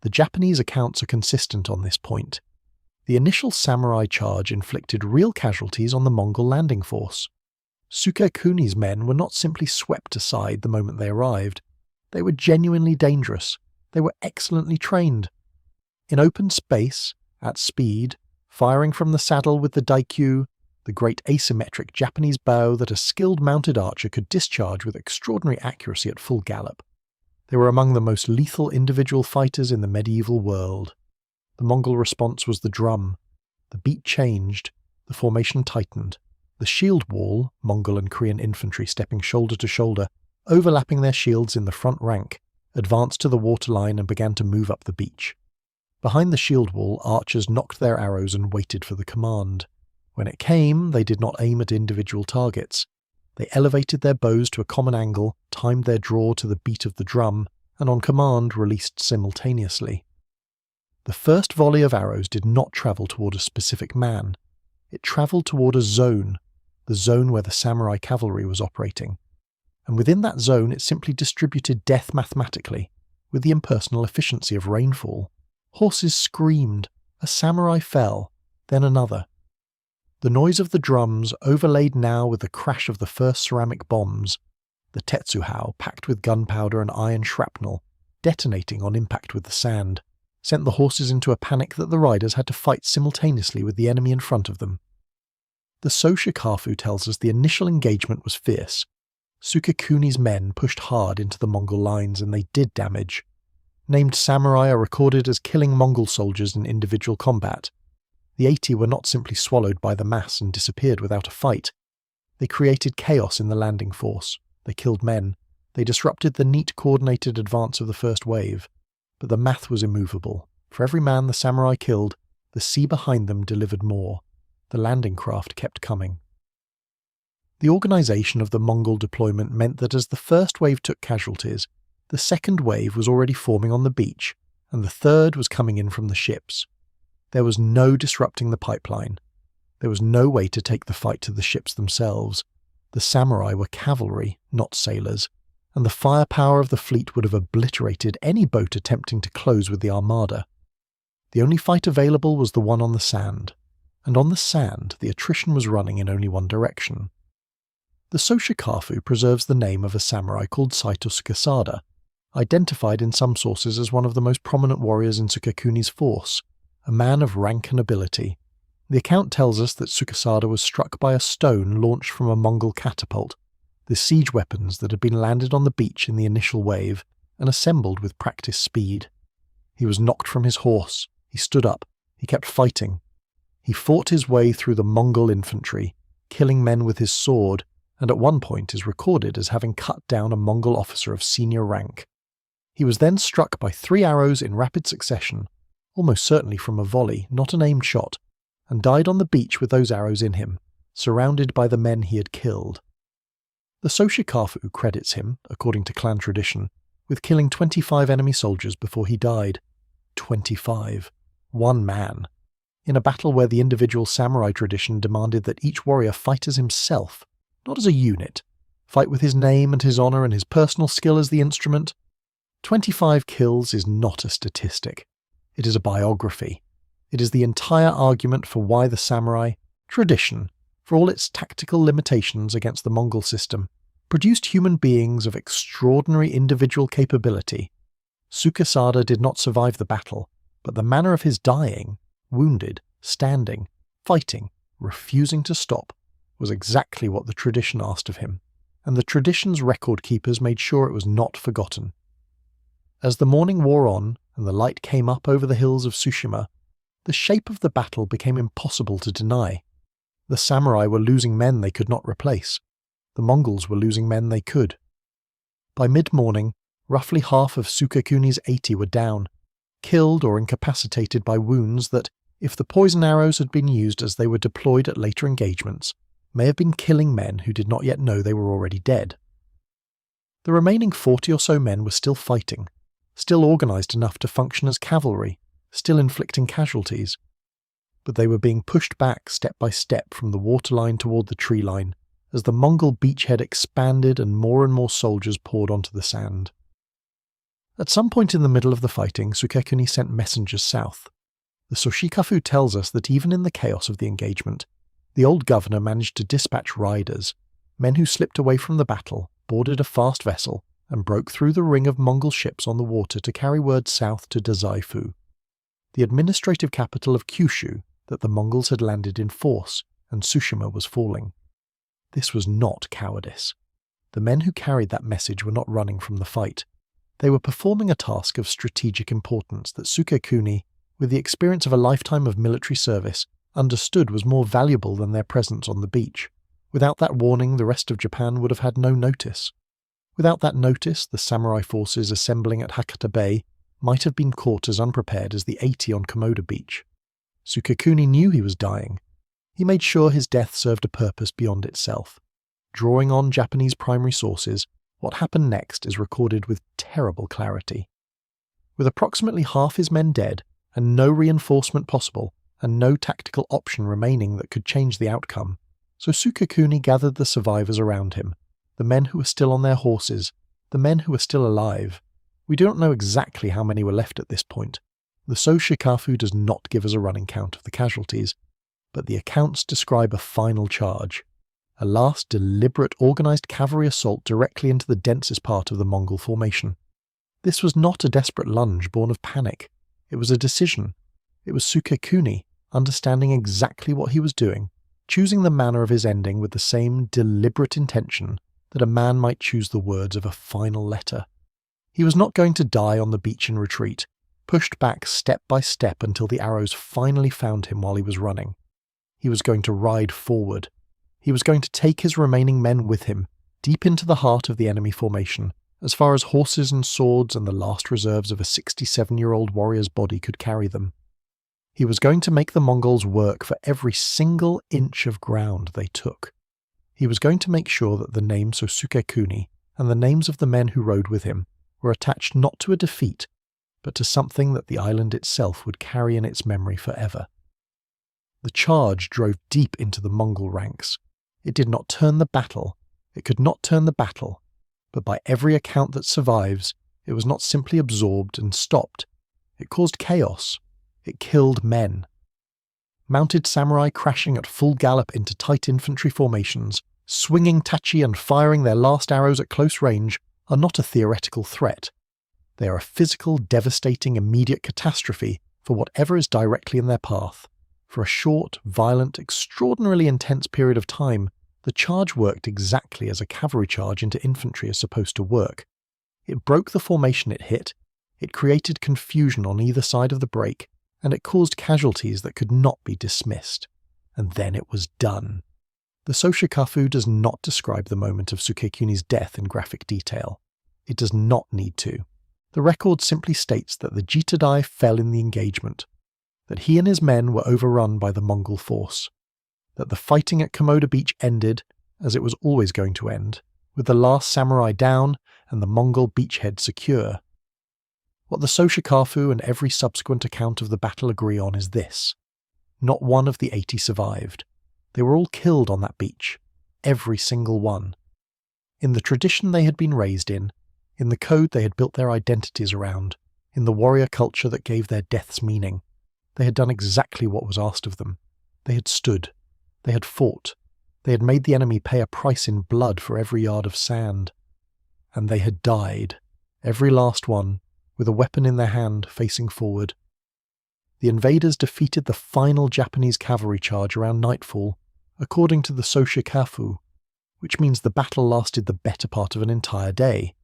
The Japanese accounts are consistent on this point. The initial samurai charge inflicted real casualties on the Mongol landing force. Sukekuni's men were not simply swept aside the moment they arrived. They were genuinely dangerous. They were excellently trained. In open space, at speed, firing from the saddle with the daikyu, the great asymmetric Japanese bow that a skilled mounted archer could discharge with extraordinary accuracy at full gallop. They were among the most lethal individual fighters in the medieval world. The Mongol response was the drum. The beat changed. The formation tightened. The shield wall, Mongol and Korean infantry stepping shoulder to shoulder, overlapping their shields in the front rank, advanced to the waterline and began to move up the beach. Behind the shield wall, archers knocked their arrows and waited for the command. When it came, they did not aim at individual targets. They elevated their bows to a common angle, timed their draw to the beat of the drum, and on command released simultaneously. The first volley of arrows did not travel toward a specific man. It travelled toward a zone, the zone where the samurai cavalry was operating. And within that zone it simply distributed death mathematically, with the impersonal efficiency of rainfall. Horses screamed, a samurai fell, then another. The noise of the drums, overlaid now with the crash of the first ceramic bombs, the tetsuhao packed with gunpowder and iron shrapnel, detonating on impact with the sand, sent the horses into a panic that the riders had to fight simultaneously with the enemy in front of them. The Soshikafu tells us the initial engagement was fierce. Sukekuni's men pushed hard into the Mongol lines and they did damage. Named samurai are recorded as killing Mongol soldiers in individual combat. The 80 were not simply swallowed by the mass and disappeared without a fight. They created chaos in the landing force. They killed men. They disrupted the neat coordinated advance of the first wave. But the math was immovable. For every man the samurai killed, the sea behind them delivered more. The landing craft kept coming. The organization of the Mongol deployment meant that as the first wave took casualties, the second wave was already forming on the beach, and the third was coming in from the ships. There was no disrupting the pipeline. There was no way to take the fight to the ships themselves. The samurai were cavalry, not sailors, and the firepower of the fleet would have obliterated any boat attempting to close with the armada. The only fight available was the one on the sand, and on the sand the attrition was running in only one direction. The Soshikafu preserves the name of a samurai called Saito Sukesada, identified in some sources as one of the most prominent warriors in Sukekuni's force, a man of rank and ability. The account tells us that Sukesada was struck by a stone launched from a Mongol catapult, the siege weapons that had been landed on the beach in the initial wave and assembled with practiced speed. He was knocked from his horse. He stood up. He kept fighting. He fought his way through the Mongol infantry, killing men with his sword, and at one point is recorded as having cut down a Mongol officer of senior rank. He was then struck by 3 arrows in rapid succession, almost certainly from a volley, not an aimed shot, and died on the beach with those arrows in him, surrounded by the men he had killed. The Soshikafu credits him, according to clan tradition, with killing 25 enemy soldiers before he died. 25. One man. In a battle where the individual samurai tradition demanded that each warrior fight as himself, not as a unit, fight with his name and his honor and his personal skill as the instrument. 25 kills is not a statistic. It is a biography. It is the entire argument for why the samurai, tradition, for all its tactical limitations against the Mongol system, produced human beings of extraordinary individual capability. Sukesada did not survive the battle, but the manner of his dying, wounded, standing, fighting, refusing to stop, was exactly what the tradition asked of him, and the tradition's record keepers made sure it was not forgotten. As the morning wore on and the light came up over the hills of Tsushima, the shape of the battle became impossible to deny. The samurai were losing men they could not replace. The Mongols were losing men they could. By mid-morning, roughly half of Sukekuni's 80 were down, killed or incapacitated by wounds that, if the poison arrows had been used as they were deployed at later engagements, may have been killing men who did not yet know they were already dead. The remaining 40 or so men were still fighting, still organised enough to function as cavalry, still inflicting casualties. But they were being pushed back step by step from the waterline toward the tree line, as the Mongol beachhead expanded and more soldiers poured onto the sand. At some point in the middle of the fighting, Sukekuni sent messengers south. The Soshikafu tells us that even in the chaos of the engagement, the old governor managed to dispatch riders, men who slipped away from the battle, boarded a fast vessel, and broke through the ring of Mongol ships on the water to carry word south to Dazaifu, the administrative capital of Kyushu, that the Mongols had landed in force and Tsushima was falling. This was not cowardice. The men who carried that message were not running from the fight. They were performing a task of strategic importance that Sukekuni, with the experience of a lifetime of military service, understood was more valuable than their presence on the beach. Without that warning, the rest of Japan would have had no notice. Without that notice, the samurai forces assembling at Hakata Bay might have been caught as unprepared as the 80 on Komoda Beach. Sukekuni knew he was dying. He made sure his death served a purpose beyond itself. Drawing on Japanese primary sources, what happened next is recorded with terrible clarity. With approximately half his men dead, and no reinforcement possible, and no tactical option remaining that could change the outcome, so Sukekuni gathered the survivors around him, the men who were still on their horses, the men who were still alive. We do not know exactly how many were left at this point. The Soshikafu does not give us a running count of the casualties, but the accounts describe a final charge, a last deliberate organised cavalry assault directly into the densest part of the Mongol formation. This was not a desperate lunge born of panic. It was a decision. It was Sukekuni, understanding exactly what he was doing, choosing the manner of his ending with the same deliberate intention that a man might choose the words of a final letter. He was not going to die on the beach in retreat, pushed back step by step until the arrows finally found him while he was running. He was going to ride forward. He was going to take his remaining men with him, deep into the heart of the enemy formation, as far as horses and swords and the last reserves of a 67-year-old warrior's body could carry them. He was going to make the Mongols work for every single inch of ground they took. He was going to make sure that the name Sukekuni and the names of the men who rode with him were attached not to a defeat, but to something that the island itself would carry in its memory forever. The charge drove deep into the Mongol ranks. It did not turn the battle. It could not turn the battle. But by every account that survives, it was not simply absorbed and stopped. It caused chaos. It killed men. Mounted samurai crashing at full gallop into tight infantry formations, swinging tachi and firing their last arrows at close range, are not a theoretical threat. They are a physical, devastating, immediate catastrophe for whatever is directly in their path. For a short, violent, extraordinarily intense period of time, the charge worked exactly as a cavalry charge into infantry is supposed to work. It broke the formation it hit, it created confusion on either side of the break, and it caused casualties that could not be dismissed. And then it was done. The Soshikafu does not describe the moment of Sukekuni's death in graphic detail. It does not need to. The record simply states that the Jitadai fell in the engagement, that he and his men were overrun by the Mongol force, that the fighting at Komoda Beach ended, as it was always going to end, with the last samurai down and the Mongol beachhead secure. What the Soshikafu and every subsequent account of the battle agree on is this: not one of the 80 survived. They were all killed on that beach, every single one. In the tradition they had been raised in the code they had built their identities around, in the warrior culture that gave their deaths meaning, They had done exactly what was asked of them. They had stood. They had fought. They had made the enemy pay a price in blood for every yard of sand. And they had died, every last one, with a weapon in their hand facing forward. The invaders defeated the final Japanese cavalry charge around nightfall, according to the Soshikafu, which means the battle lasted the better part of an entire day.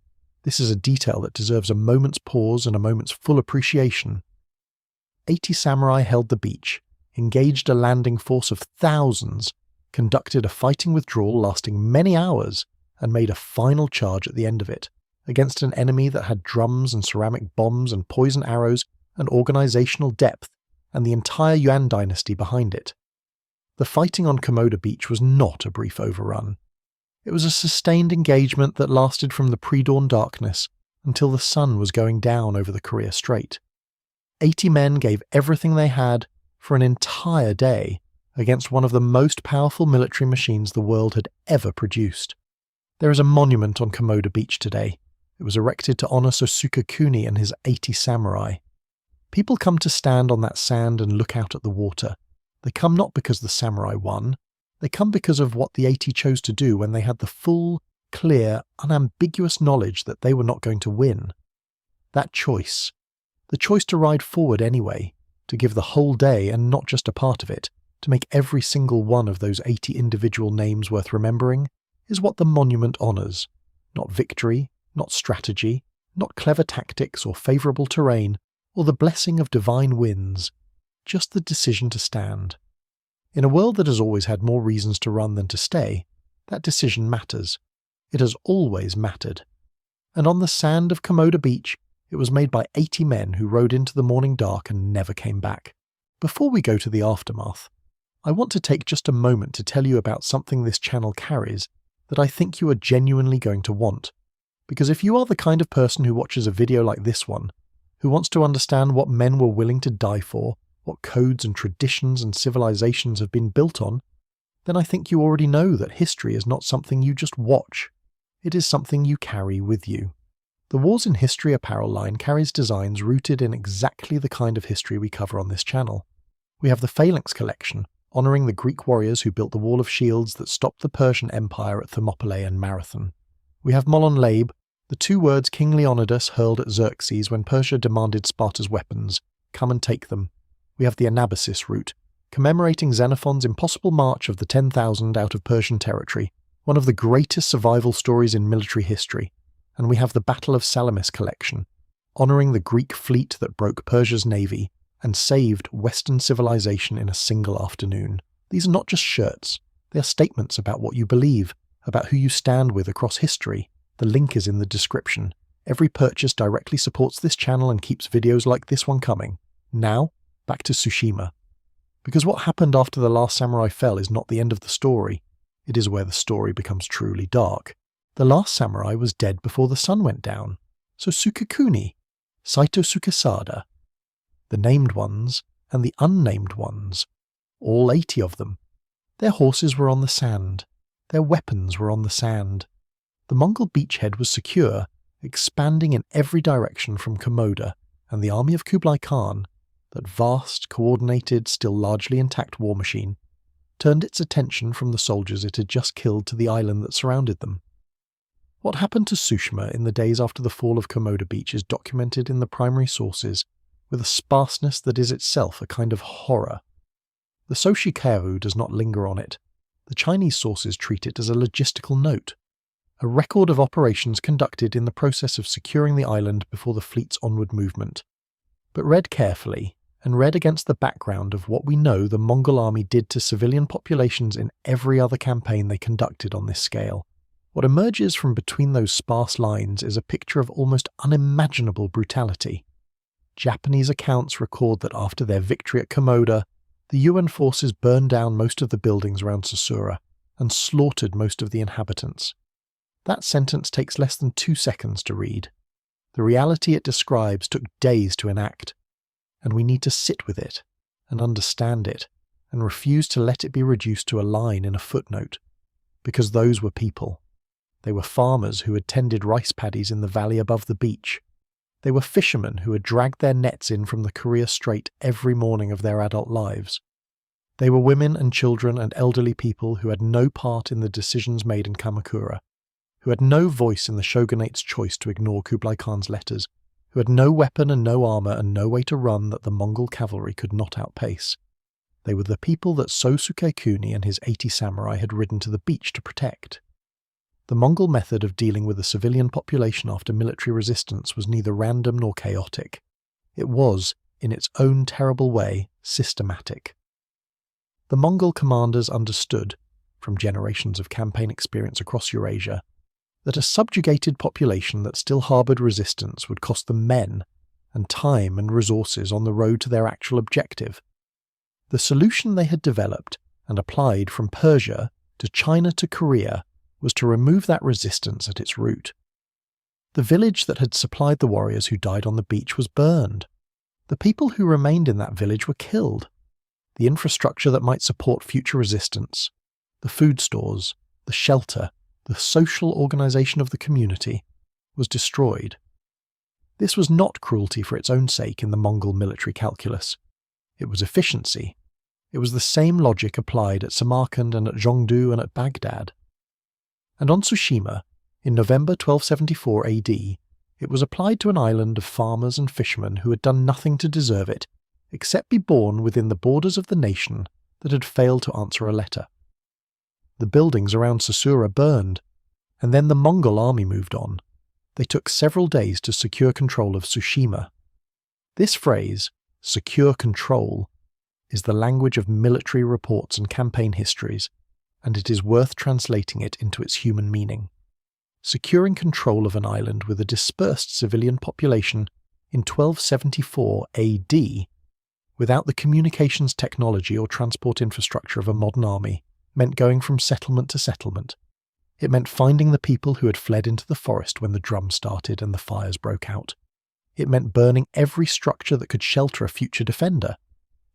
This is a detail that deserves a moment's pause and a moment's full appreciation. 80 samurai held the beach, engaged a landing force of thousands, conducted a fighting withdrawal lasting many hours, and made a final charge at the end of it, against an enemy that had drums and ceramic bombs and poison arrows and organizational depth, and the entire Yuan dynasty behind it. The fighting on Komoda Beach was not a brief overrun. It was a sustained engagement that lasted from the pre-dawn darkness until the sun was going down over the Korea Strait. 80 men gave everything they had for an entire day against one of the most powerful military machines the world had ever produced. There is a monument on Komoda Beach today. It was erected to honor Sukekuni and his 80 samurai. People come to stand on that sand and look out at the water. They come not because the samurai won. They come because of what the 80 chose to do when they had the full, clear, unambiguous knowledge that they were not going to win. That choice, the choice to ride forward anyway, to give the whole day and not just a part of it, to make every single one of those 80 individual names worth remembering, is what the monument honors. Not victory, not strategy, not clever tactics or favourable terrain, or the blessing of divine winds, just the decision to stand. In a world that has always had more reasons to run than to stay, that decision matters. It has always mattered. And on the sand of Komoda Beach, it was made by 80 men who rode into the morning dark and never came back. Before we go to the aftermath, I want to take just a moment to tell you about something this channel carries that I think you are genuinely going to want. Because if you are the kind of person who watches a video like this one, who wants to understand what men were willing to die for, what codes and traditions and civilizations have been built on, then I think you already know that history is not something you just watch. It is something you carry with you. The Wars in History apparel line carries designs rooted in exactly the kind of history we cover on this channel. We have the Phalanx collection, honouring the Greek warriors who built the wall of shields that stopped the Persian Empire at Thermopylae and Marathon. We have Molon Labe, the 2 words King Leonidas hurled at Xerxes when Persia demanded Sparta's weapons. Come and take them. We have the Anabasis route, commemorating Xenophon's impossible march of the 10,000 out of Persian territory, one of the greatest survival stories in military history. And we have the Battle of Salamis collection, honouring the Greek fleet that broke Persia's navy and saved Western civilization in a single afternoon. These are not just shirts. They are statements about what you believe, about who you stand with across history. The link is in the description. Every purchase directly supports this channel and keeps videos like this one coming. Now, back to Tsushima. Because what happened after the last samurai fell is not the end of the story. It is where the story becomes truly dark. The last samurai was dead before the sun went down. So Sukekuni, Saito Sukesada, the named ones and the unnamed ones, all 80 of them. Their horses were on the sand. Their weapons were on the sand. The Mongol beachhead was secure, expanding in every direction from Komoda, and the army of Kublai Khan, that vast, coordinated, still largely intact war machine, turned its attention from the soldiers it had just killed to the island that surrounded them. What happened to Tsushima in the days after the fall of Komoda Beach is documented in the primary sources with a sparseness that is itself a kind of horror. The Soshikaru does not linger on it. The Chinese sources treat it as a logistical note, a record of operations conducted in the process of securing the island before the fleet's onward movement. But read carefully, and read against the background of what we know the Mongol army did to civilian populations in every other campaign they conducted on this scale, what emerges from between those sparse lines is a picture of almost unimaginable brutality. Japanese accounts record that after their victory at Komoda, the Yuan forces burned down most of the buildings around Susura and slaughtered most of the inhabitants. That sentence takes less than 2 seconds to read. The reality it describes took days to enact, and we need to sit with it and understand it and refuse to let it be reduced to a line in a footnote, because those were people. They were farmers who had tended rice paddies in the valley above the beach. They were fishermen who had dragged their nets in from the Korea Strait every morning of their adult lives. They were women and children and elderly people who had no part in the decisions made in Kamakura, who had no voice in the shogunate's choice to ignore Kublai Khan's letters, who had no weapon and no armour and no way to run that the Mongol cavalry could not outpace. They were the people that Sukekuni and his 80 samurai had ridden to the beach to protect. The Mongol method of dealing with the civilian population after military resistance was neither random nor chaotic. It was, in its own terrible way, systematic. The Mongol commanders understood, from generations of campaign experience across Eurasia, that a subjugated population that still harboured resistance would cost them men and time and resources on the road to their actual objective. The solution they had developed and applied from Persia to China to Korea was to remove that resistance at its root. The village that had supplied the warriors who died on the beach was burned. The people who remained in that village were killed. The infrastructure that might support future resistance, the food stores, the shelter, the social organisation of the community, was destroyed. This was not cruelty for its own sake in the Mongol military calculus. It was efficiency. It was the same logic applied at Samarkand and at Zhongdu and at Baghdad. And on Tsushima, in November 1274 AD, it was applied to an island of farmers and fishermen who had done nothing to deserve it, except be born within the borders of the nation that had failed to answer a letter. The buildings around Sasura burned, and then the Mongol army moved on. They took several days to secure control of Tsushima. This phrase, secure control, is the language of military reports and campaign histories, and it is worth translating it into its human meaning. Securing control of an island with a dispersed civilian population in 1274 AD, without the communications technology or transport infrastructure of a modern army, meant going from settlement to settlement. It meant finding the people who had fled into the forest when the drum started and the fires broke out. It meant burning every structure that could shelter a future defender.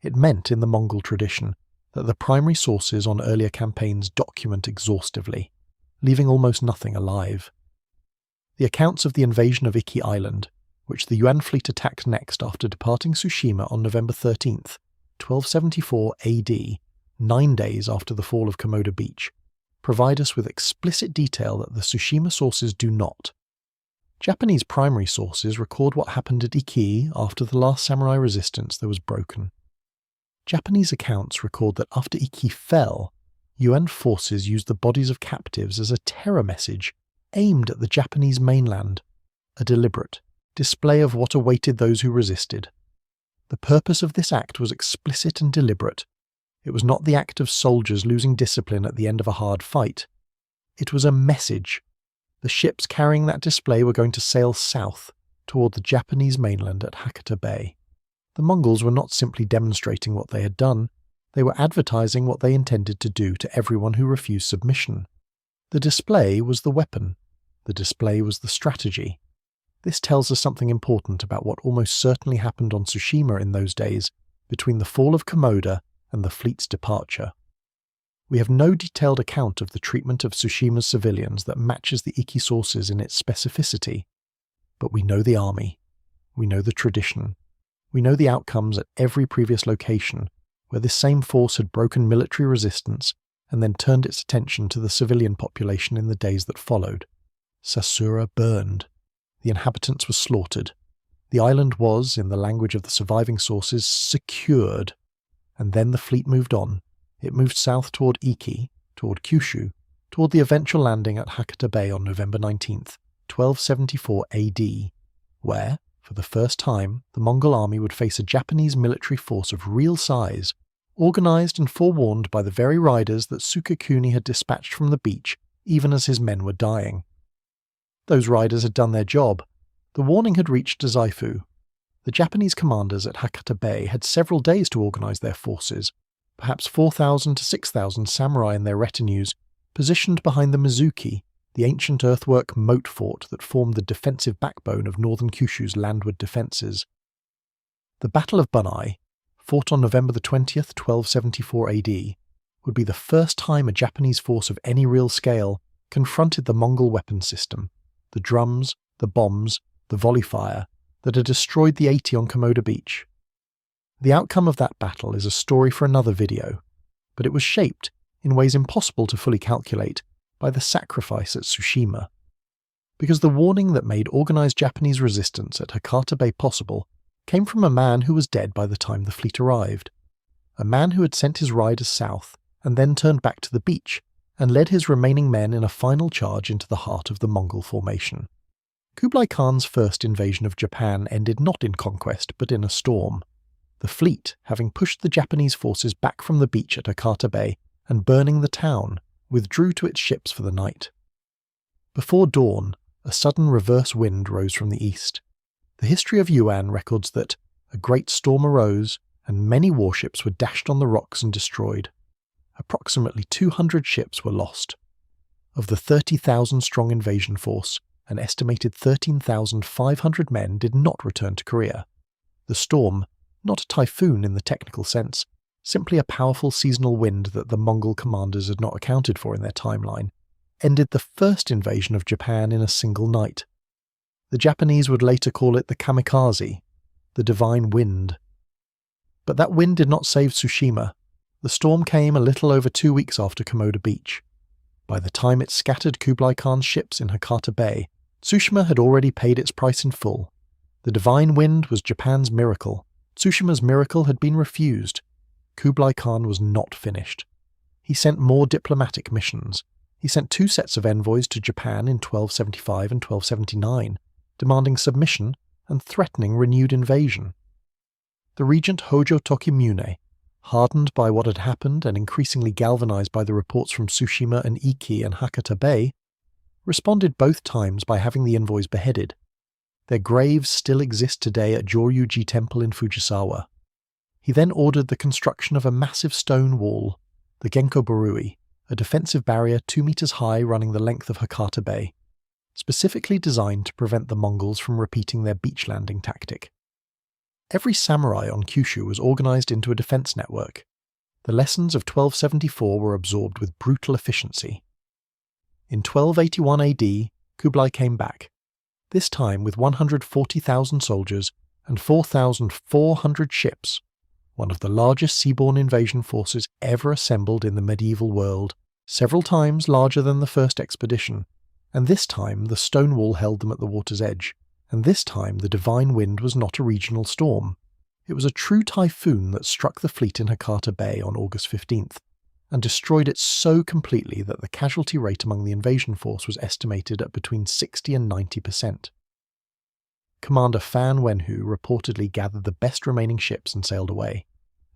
It meant, in the Mongol tradition, that the primary sources on earlier campaigns document exhaustively, leaving almost nothing alive. The accounts of the invasion of Iki Island, which the Yuan fleet attacked next after departing Tsushima on November 13th, 1274 AD, 9 days after the fall of Komoda Beach, provide us with explicit detail that the Tsushima sources do not. Japanese primary sources record what happened at Iki after the last samurai resistance that was broken. Japanese accounts record that after Iki fell, Yuan forces used the bodies of captives as a terror message aimed at the Japanese mainland, a deliberate display of what awaited those who resisted. The purpose of this act was explicit and deliberate. It was not the act of soldiers losing discipline at the end of a hard fight. It was a message. The ships carrying that display were going to sail south toward the Japanese mainland at Hakata Bay. The Mongols were not simply demonstrating what they had done, they were advertising what they intended to do to everyone who refused submission. The display was the weapon. The display was the strategy. This tells us something important about what almost certainly happened on Tsushima in those days, between the fall of Komoda and the fleet's departure. We have no detailed account of the treatment of Tsushima's civilians that matches the Iki sources in its specificity, but we know the army, we know the tradition, we know the outcomes at every previous location where this same force had broken military resistance and then turned its attention to the civilian population in the days that followed. Sasura burned. The inhabitants were slaughtered. The island was, in the language of the surviving sources, secured. And then the fleet moved on. It moved south toward Iki, toward Kyushu, toward the eventual landing at Hakata Bay on November 19th, 1274 AD, where, for the first time, the Mongol army would face a Japanese military force of real size, organised and forewarned by the very riders that Sukekuni had dispatched from the beach even as his men were dying. Those riders had done their job. The warning had reached Dazaifu. The Japanese commanders at Hakata Bay had several days to organise their forces, perhaps 4,000 to 6,000 samurai and their retinues, positioned behind the Mizuki, the ancient earthwork moat fort that formed the defensive backbone of northern Kyushu's landward defences. The Battle of Bunai, fought on November 20th, 1274 AD, would be the first time a Japanese force of any real scale confronted the Mongol weapon system, the drums, the bombs, the volley fire, that had destroyed the 80 on Komoda Beach. The outcome of that battle is a story for another video, but it was shaped, in ways impossible to fully calculate, by the sacrifice at Tsushima. Because the warning that made organised Japanese resistance at Hakata Bay possible came from a man who was dead by the time the fleet arrived. A man who had sent his riders south and then turned back to the beach and led his remaining men in a final charge into the heart of the Mongol formation. Kublai Khan's first invasion of Japan ended not in conquest but in a storm. The fleet, having pushed the Japanese forces back from the beach at Hakata Bay and burning the town, withdrew to its ships for the night. Before dawn, a sudden reverse wind rose from the east. The history of Yuan records that a great storm arose and many warships were dashed on the rocks and destroyed. Approximately 200 ships were lost. Of the 30,000-strong invasion force, an estimated 13,500 men did not return to Korea. The storm, not a typhoon in the technical sense, simply a powerful seasonal wind that the Mongol commanders had not accounted for in their timeline, ended the first invasion of Japan in a single night. The Japanese would later call it the kamikaze, the divine wind. But that wind did not save Tsushima. The storm came a little over 2 weeks after Komoda Beach. By the time it scattered Kublai Khan's ships in Hakata Bay, Tsushima had already paid its price in full. The divine wind was Japan's miracle. Tsushima's miracle had been refused. Kublai Khan was not finished. He sent more diplomatic missions. He sent 2 sets of envoys to Japan in 1275 and 1279, demanding submission and threatening renewed invasion. The regent Hojo Tokimune, hardened by what had happened and increasingly galvanized by the reports from Tsushima and Iki and Hakata Bay, responded both times by having the envoys beheaded. Their graves still exist today at Joryuji Temple in Fujisawa. He then ordered the construction of a massive stone wall, the Genko-Barui, a defensive barrier 2 meters high running the length of Hakata Bay, specifically designed to prevent the Mongols from repeating their beach landing tactic. Every samurai on Kyushu was organized into a defense network. The lessons of 1274 were absorbed with brutal efficiency. In 1281 AD, Kublai came back, this time with 140,000 soldiers and 4,400 ships, one of the largest seaborne invasion forces ever assembled in the medieval world, several times larger than the first expedition, and this time the stone wall held them at the water's edge, and this time the divine wind was not a regional storm. It was a true typhoon that struck the fleet in Hakata Bay on August 15th, and destroyed it so completely that the casualty rate among the invasion force was estimated at between 60 and 90%. Commander Fan Wenhu reportedly gathered the best remaining ships and sailed away,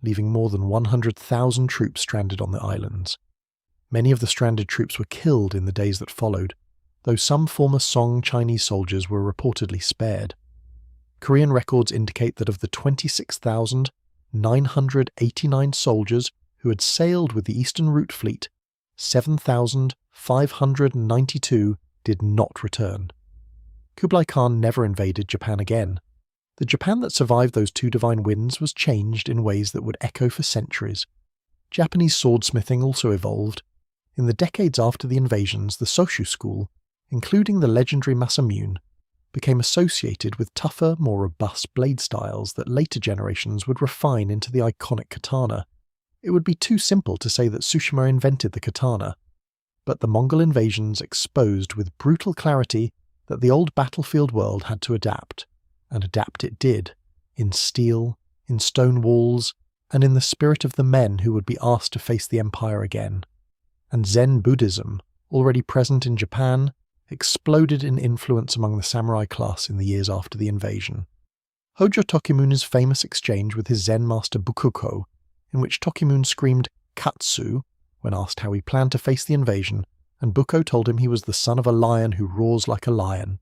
leaving more than 100,000 troops stranded on the islands. Many of the stranded troops were killed in the days that followed, though some former Song Chinese soldiers were reportedly spared. Korean records indicate that of the 26,989 soldiers who had sailed with the Eastern Route Fleet, 7,592 did not return. Kublai Khan never invaded Japan again. The Japan that survived those 2 divine winds was changed in ways that would echo for centuries. Japanese swordsmithing also evolved. In the decades after the invasions, the Soshu school, including the legendary Masamune, became associated with tougher, more robust blade styles that later generations would refine into the iconic katana. It would be too simple to say that Tsushima invented the katana, but the Mongol invasions exposed with brutal clarity that the old battlefield world had to adapt, and adapt it did, in steel, in stone walls, and in the spirit of the men who would be asked to face the empire again. And Zen Buddhism, already present in Japan, exploded in influence among the samurai class in the years after the invasion. Hojo Tokimune's famous exchange with his Zen master Bukoko, in which Tokimune screamed "Katsu" when asked how he planned to face the invasion, and Buko told him he was the son of a lion who roars like a lion,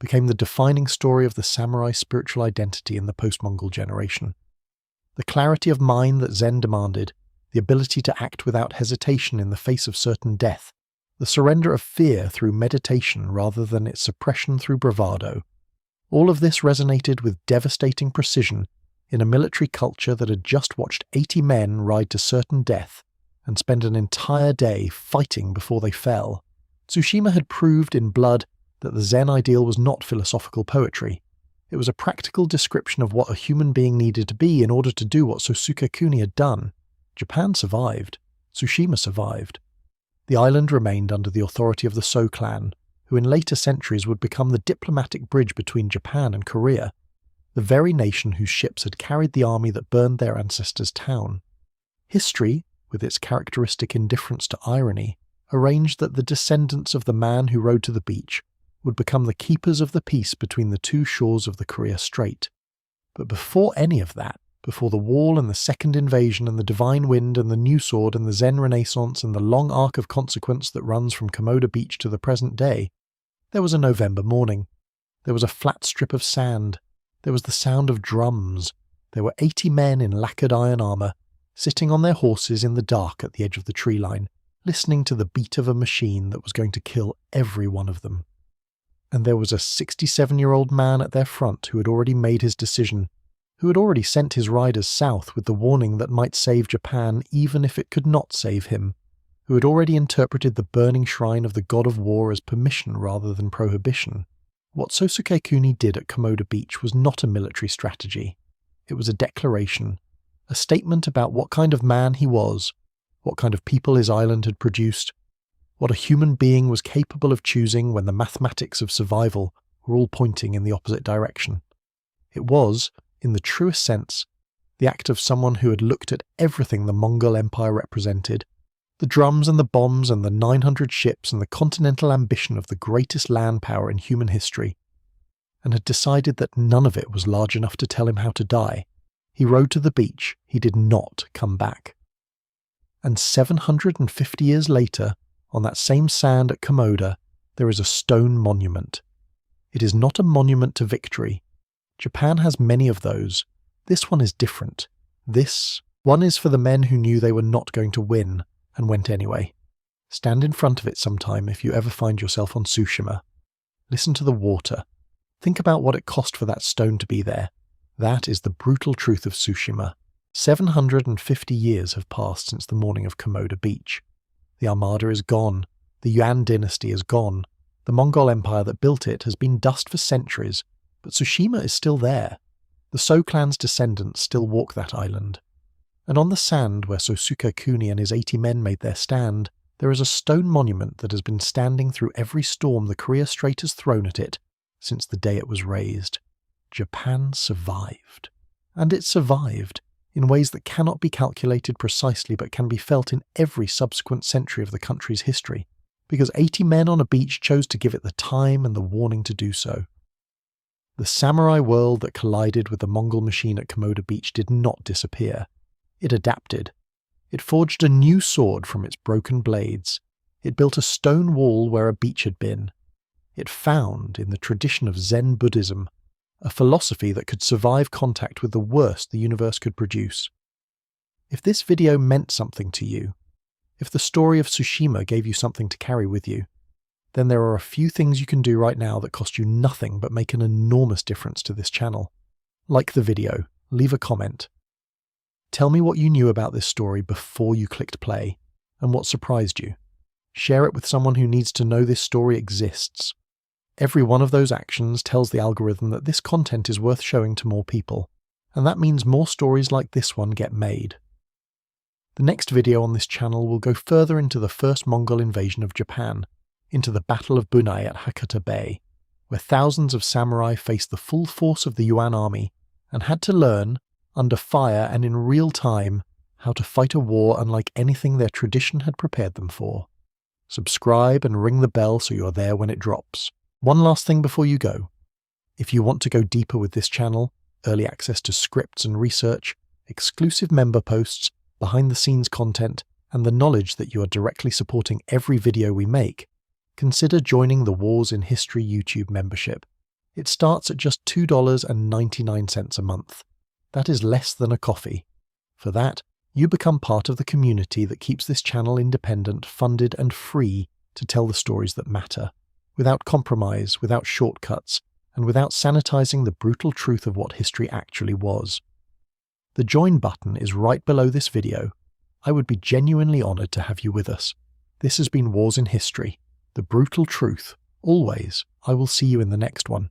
became the defining story of the samurai spiritual identity in the post-Mongol generation. The clarity of mind that Zen demanded, the ability to act without hesitation in the face of certain death, the surrender of fear through meditation rather than its suppression through bravado, all of this resonated with devastating precision in a military culture that had just watched 80 men ride to certain death and spend an entire day fighting before they fell. Tsushima had proved in blood that the Zen ideal was not philosophical poetry. It was a practical description of what a human being needed to be in order to do what Sukekuni had done. Japan survived. Tsushima survived. The island remained under the authority of the So clan, who in later centuries would become the diplomatic bridge between Japan and Korea, the very nation whose ships had carried the army that burned their ancestors' town. History, with its characteristic indifference to irony, arranged that the descendants of the man who rode to the beach would become the keepers of the peace between the two shores of the Korea Strait. But before any of that, before the wall and the second invasion and the divine wind and the new sword and the Zen Renaissance and the long arc of consequence that runs from Komoda Beach to the present day, there was a November morning. There was a flat strip of sand. There was the sound of drums. There were 80 men in lacquered iron armour, sitting on their horses in the dark at the edge of the tree line, listening to the beat of a machine that was going to kill every one of them. And there was a 67-year-old man at their front who had already made his decision, who had already sent his riders south with the warning that might save Japan even if it could not save him, who had already interpreted the burning shrine of the god of war as permission rather than prohibition. What Sukekuni did at Komoda Beach was not a military strategy. It was a declaration, a statement about what kind of man he was, what kind of people his island had produced, what a human being was capable of choosing when the mathematics of survival were all pointing in the opposite direction. It was, in the truest sense, the act of someone who had looked at everything the Mongol Empire represented, the drums and the bombs and the 900 ships and the continental ambition of the greatest land power in human history, and had decided that none of it was large enough to tell him how to die. He rode to the beach. He did not come back. And 750 years later, on that same sand at Komoda, there is a stone monument. It is not a monument to victory. Japan has many of those. This one is different. This one is for the men who knew they were not going to win, and went anyway. Stand in front of it sometime if you ever find yourself on Tsushima. Listen to the water. Think about what it cost for that stone to be there. That is the brutal truth of Tsushima. 750 years have passed since the morning of Komoda Beach. The armada is gone. The Yuan Dynasty is gone. The Mongol Empire that built it has been dust for centuries, but Tsushima is still there. The So clan's descendants still walk that island. And on the sand where Sukekuni and his 80 men made their stand, there is a stone monument that has been standing through every storm the Korea Strait has thrown at it since the day it was raised. Japan survived. And it survived in ways that cannot be calculated precisely but can be felt in every subsequent century of the country's history, because 80 men on a beach chose to give it the time and the warning to do so. The samurai world that collided with the Mongol machine at Komoda Beach did not disappear. It adapted. It forged a new sword from its broken blades. It built a stone wall where a beach had been. It found, in the tradition of Zen Buddhism, a philosophy that could survive contact with the worst the universe could produce. If this video meant something to you, if the story of Tsushima gave you something to carry with you, then there are a few things you can do right now that cost you nothing but make an enormous difference to this channel. Like the video, leave a comment. Tell me what you knew about this story before you clicked play, and what surprised you. Share it with someone who needs to know this story exists. Every one of those actions tells the algorithm that this content is worth showing to more people, and that means more stories like this one get made. The next video on this channel will go further into the first Mongol invasion of Japan, into the Battle of Bunai at Hakata Bay, where thousands of samurai faced the full force of the Yuan army and had to learn, under fire and in real time, how to fight a war unlike anything their tradition had prepared them for. Subscribe and ring the bell so you're there when it drops. One last thing before you go. If you want to go deeper with this channel, early access to scripts and research, exclusive member posts, behind-the-scenes content, and the knowledge that you are directly supporting every video we make, consider joining the Wars in History YouTube membership. It starts at just $2.99 a month. That is less than a coffee. For that, you become part of the community that keeps this channel independent, funded, and free to tell the stories that matter, without compromise, without shortcuts, and without sanitizing the brutal truth of what history actually was. The join button is right below this video. I would be genuinely honored to have you with us. This has been Wars in History, the brutal truth. Always. I will see you in the next one.